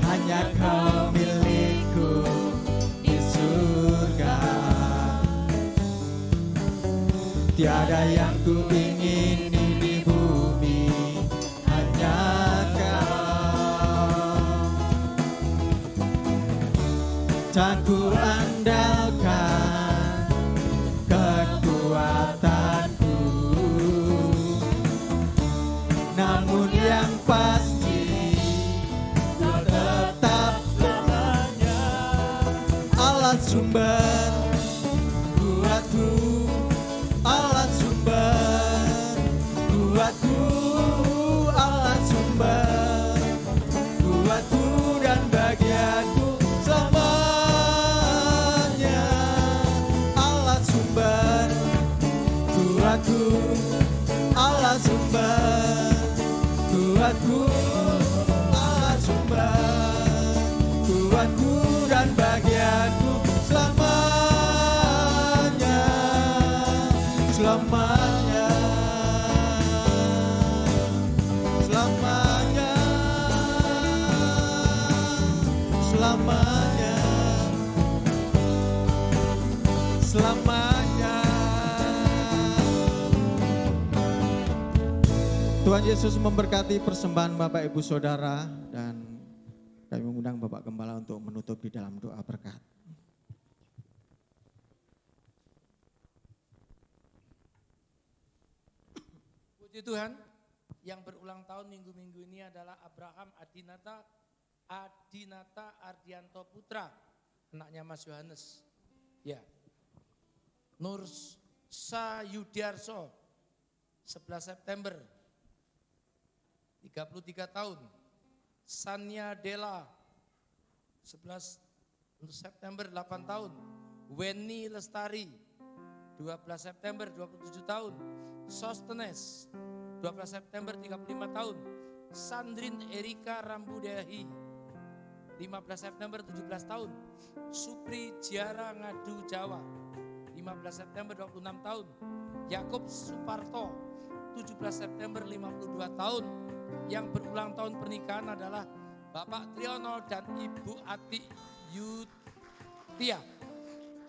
Hanya Kau milikku di surga. Tiada yang ku ingini di bumi, hanya Kau. Dan ku andalkan kekuatanku, namun yang pasti Kau tetap selamanya Allah sumber kuatku, Allah sumber kuatku, Allah sumber kuatku dan bagianku selamanya. Allah sumber kuatku, Allah sumber kuatku, Allah sumber kuatku dan bagianku selamanya, selamanya, selamanya, selamanya, selamanya. Tuhan Yesus memberkati persembahan Bapak Ibu Saudara, dan kami mengundang Bapak Gembala untuk menutup di dalam doa berkat. Puji Tuhan, yang berulang tahun minggu-minggu ini adalah Abraham Adinata Ardianto Putra, anaknya Mas Yohanes. Ya. Nursa Yudiarso, 11 September, 33 tahun. Sania Dela, 11 September, 8 tahun. Weni Lestari, 12 September, 27 tahun. Sostenes, 12 September 35 tahun. Sandrin Erika Rambudehi 15 September 17 tahun. Supri Jiara Ngadu Jawa 15 September 26 tahun. Yakob Suparto 17 September 52 tahun. Yang berulang tahun pernikahan adalah Bapak Triono dan Ibu Ati Yutia.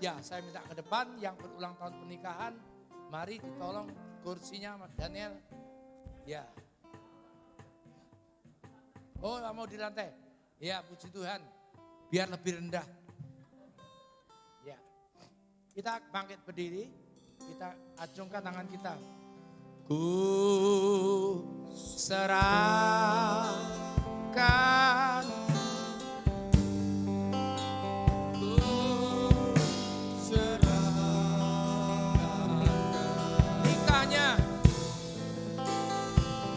Ya, saya minta ke depan yang berulang tahun pernikahan, mari ditolong kursinya Mas Daniel. Ya. Oh, mau di lantai. Ya, puji Tuhan. Biar lebih rendah. Ya. Kita bangkit berdiri, kita acungkan tangan kita. Ku serahkan, ku serahkan nikahnya,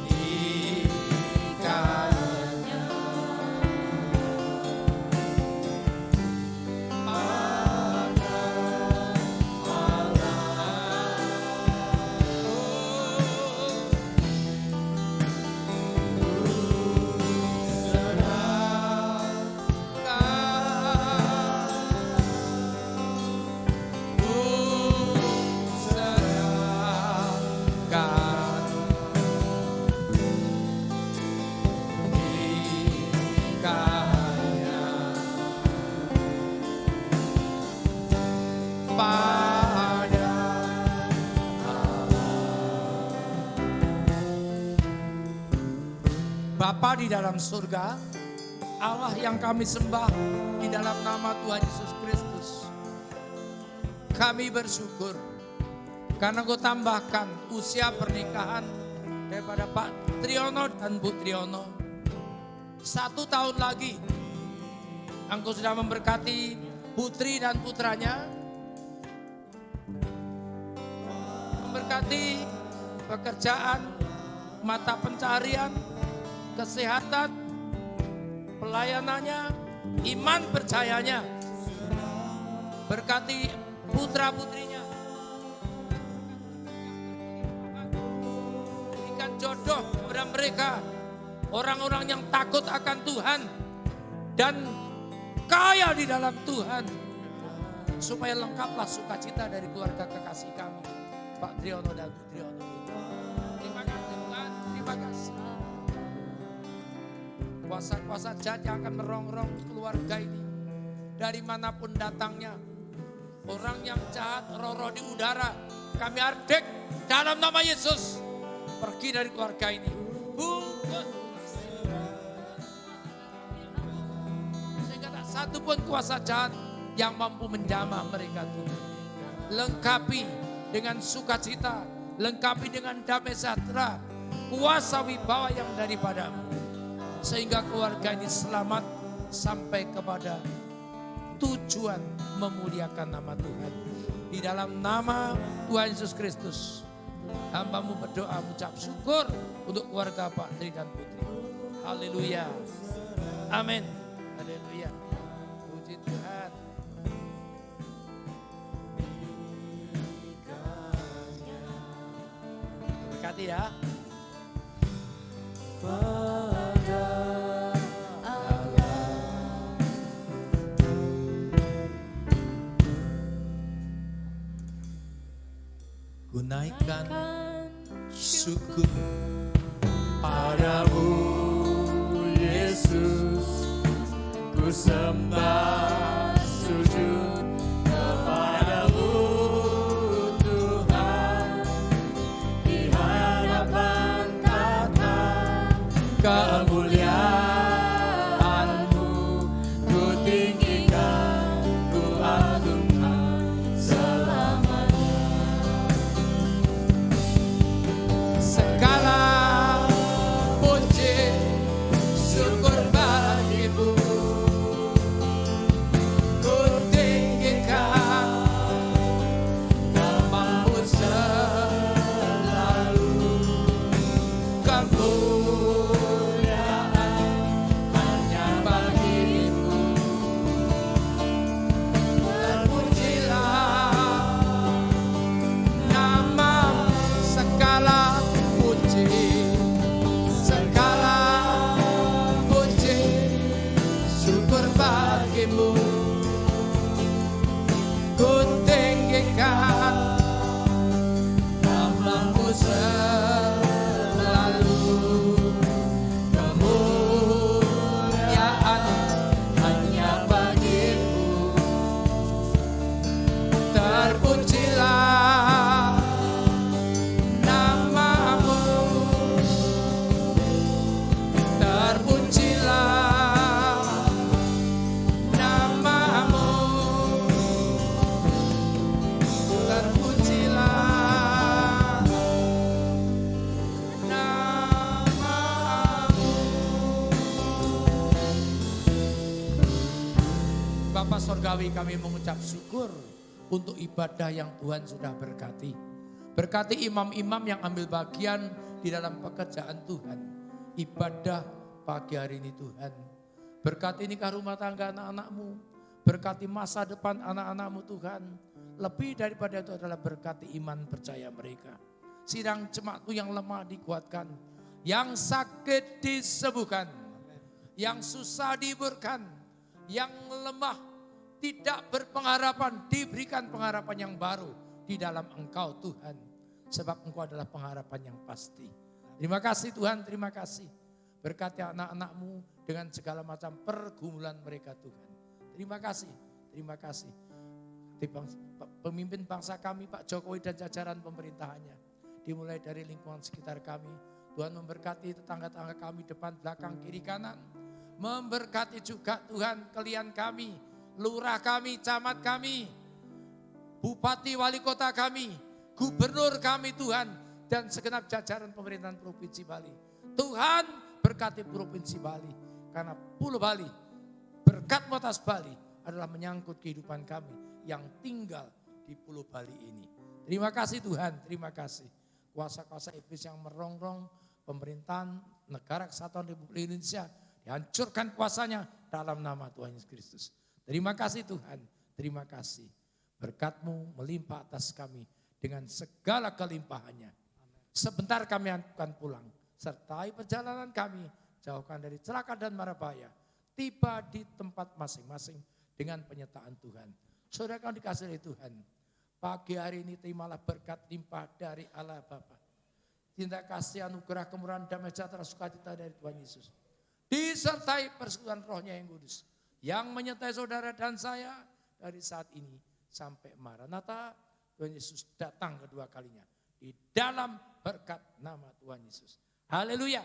nikahnya pada Allah. Bapa di dalam surga, Allah yang kami sembah di dalam nama Tuhan Yesus Kristus. Kami bersyukur karena Engkau tambahkan usia pernikahan daripada Pak Triono dan Bu Triono 1 tahun lagi. Engkau sudah memberkati putri dan putranya, memberkati pekerjaan, mata pencarian, kesehatan, pelayanannya, iman percayanya. Berkati putra-putrinya. Berikan jodoh kepada mereka. Orang-orang yang takut akan Tuhan dan kaya di dalam Tuhan. Supaya lengkaplah sukacita dari keluarga kekasih kami, Pak Triono dan Bu Triono. Terima kasih Tuhan, terima kasih. Kuasa-kuasa jahat yang akan merongrong keluarga ini. Dari manapun datangnya. Orang yang jahat, roh-roh di udara. Kami ardek dalam nama Yesus. Pergi dari keluarga ini. Bungkus. Sehingga tak satu pun kuasa jahat yang mampu menjamah mereka Tuhan. Lengkapi dengan sukacita. Lengkapi dengan damai sejahtera. Kuasa wibawa yang daripadamu. Sehingga keluarga ini selamat sampai kepada tujuan memuliakan nama Tuhan. Di dalam nama Tuhan Yesus Kristus, hamba-Mu berdoa mengucap syukur untuk keluarga Pak Tri dan Putri. Haleluya. Amin. Haleluya. Puji Tuhan. Berkati ya. Ku naikkan syukur Padamu Yesus, ku sembah sujud kepadamu Tuhan, di hadapan tata kemuliaan-Mu, ku tinggikan, ku agungkan selamanya. segala puji syukur bagimu, ku tinggikan namamu selalu, kemuliaan Sorgawi, kami mengucap syukur untuk ibadah yang Tuhan sudah berkati. Berkati imam-imam yang ambil bagian di dalam pekerjaan Tuhan. Ibadah pagi hari ini Tuhan. Berkati nikah rumah tangga anak-anakmu. Berkati masa depan anak-anakmu Tuhan. Lebih daripada itu adalah berkati iman percaya mereka. Sidang jemaatmu yang lemah dikuatkan. Yang sakit disembuhkan. Yang susah dihiburkan. Yang lemah tidak berpengharapan diberikan pengharapan yang baru di dalam Engkau Tuhan. Sebab Engkau adalah pengharapan yang pasti. Terima kasih Tuhan, terima kasih. Berkati anak-anakmu dengan segala macam pergumulan mereka Tuhan. Terima kasih, terima kasih. Pemimpin bangsa kami Pak Jokowi dan jajaran pemerintahannya. Dimulai dari lingkungan sekitar kami. Tuhan memberkati tetangga-tetangga kami depan, belakang, kiri, kanan. Memberkati juga Tuhan klien kami, lurah kami, camat kami, bupati, wali kota kami, gubernur kami Tuhan, dan segenap jajaran pemerintahan Provinsi Bali. Tuhan berkati Provinsi Bali, karena Pulau Bali, berkat atas Bali adalah menyangkut kehidupan kami yang tinggal di Pulau Bali ini. Terima kasih Tuhan, terima kasih. Kuasa-kuasa iblis yang merongrong pemerintahan negara kesatuan Republik Indonesia, dihancurkan kuasanya dalam nama Tuhan Yesus Kristus. Terima kasih Tuhan, terima kasih. Berkat-Mu melimpah atas kami dengan segala kelimpahannya. Sebentar kami akan pulang, sertai perjalanan kami, jauhkan dari celaka dan mara bahaya. Tiba di tempat masing-masing dengan penyertaan Tuhan. Saudara kau dikasihi oleh Tuhan, pagi hari ini terimalah berkat limpah dari Allah Bapa. Cinta kasih, anugerah, kemurahan, damai sejahtera, sukacita dari Tuhan Yesus. Disertai persekutuan Roh-Nya yang kudus, yang menyertai saudara dan saya dari saat ini sampai Maranatha. Tuhan Yesus datang kedua kalinya di dalam berkat nama Tuhan Yesus. Haleluya.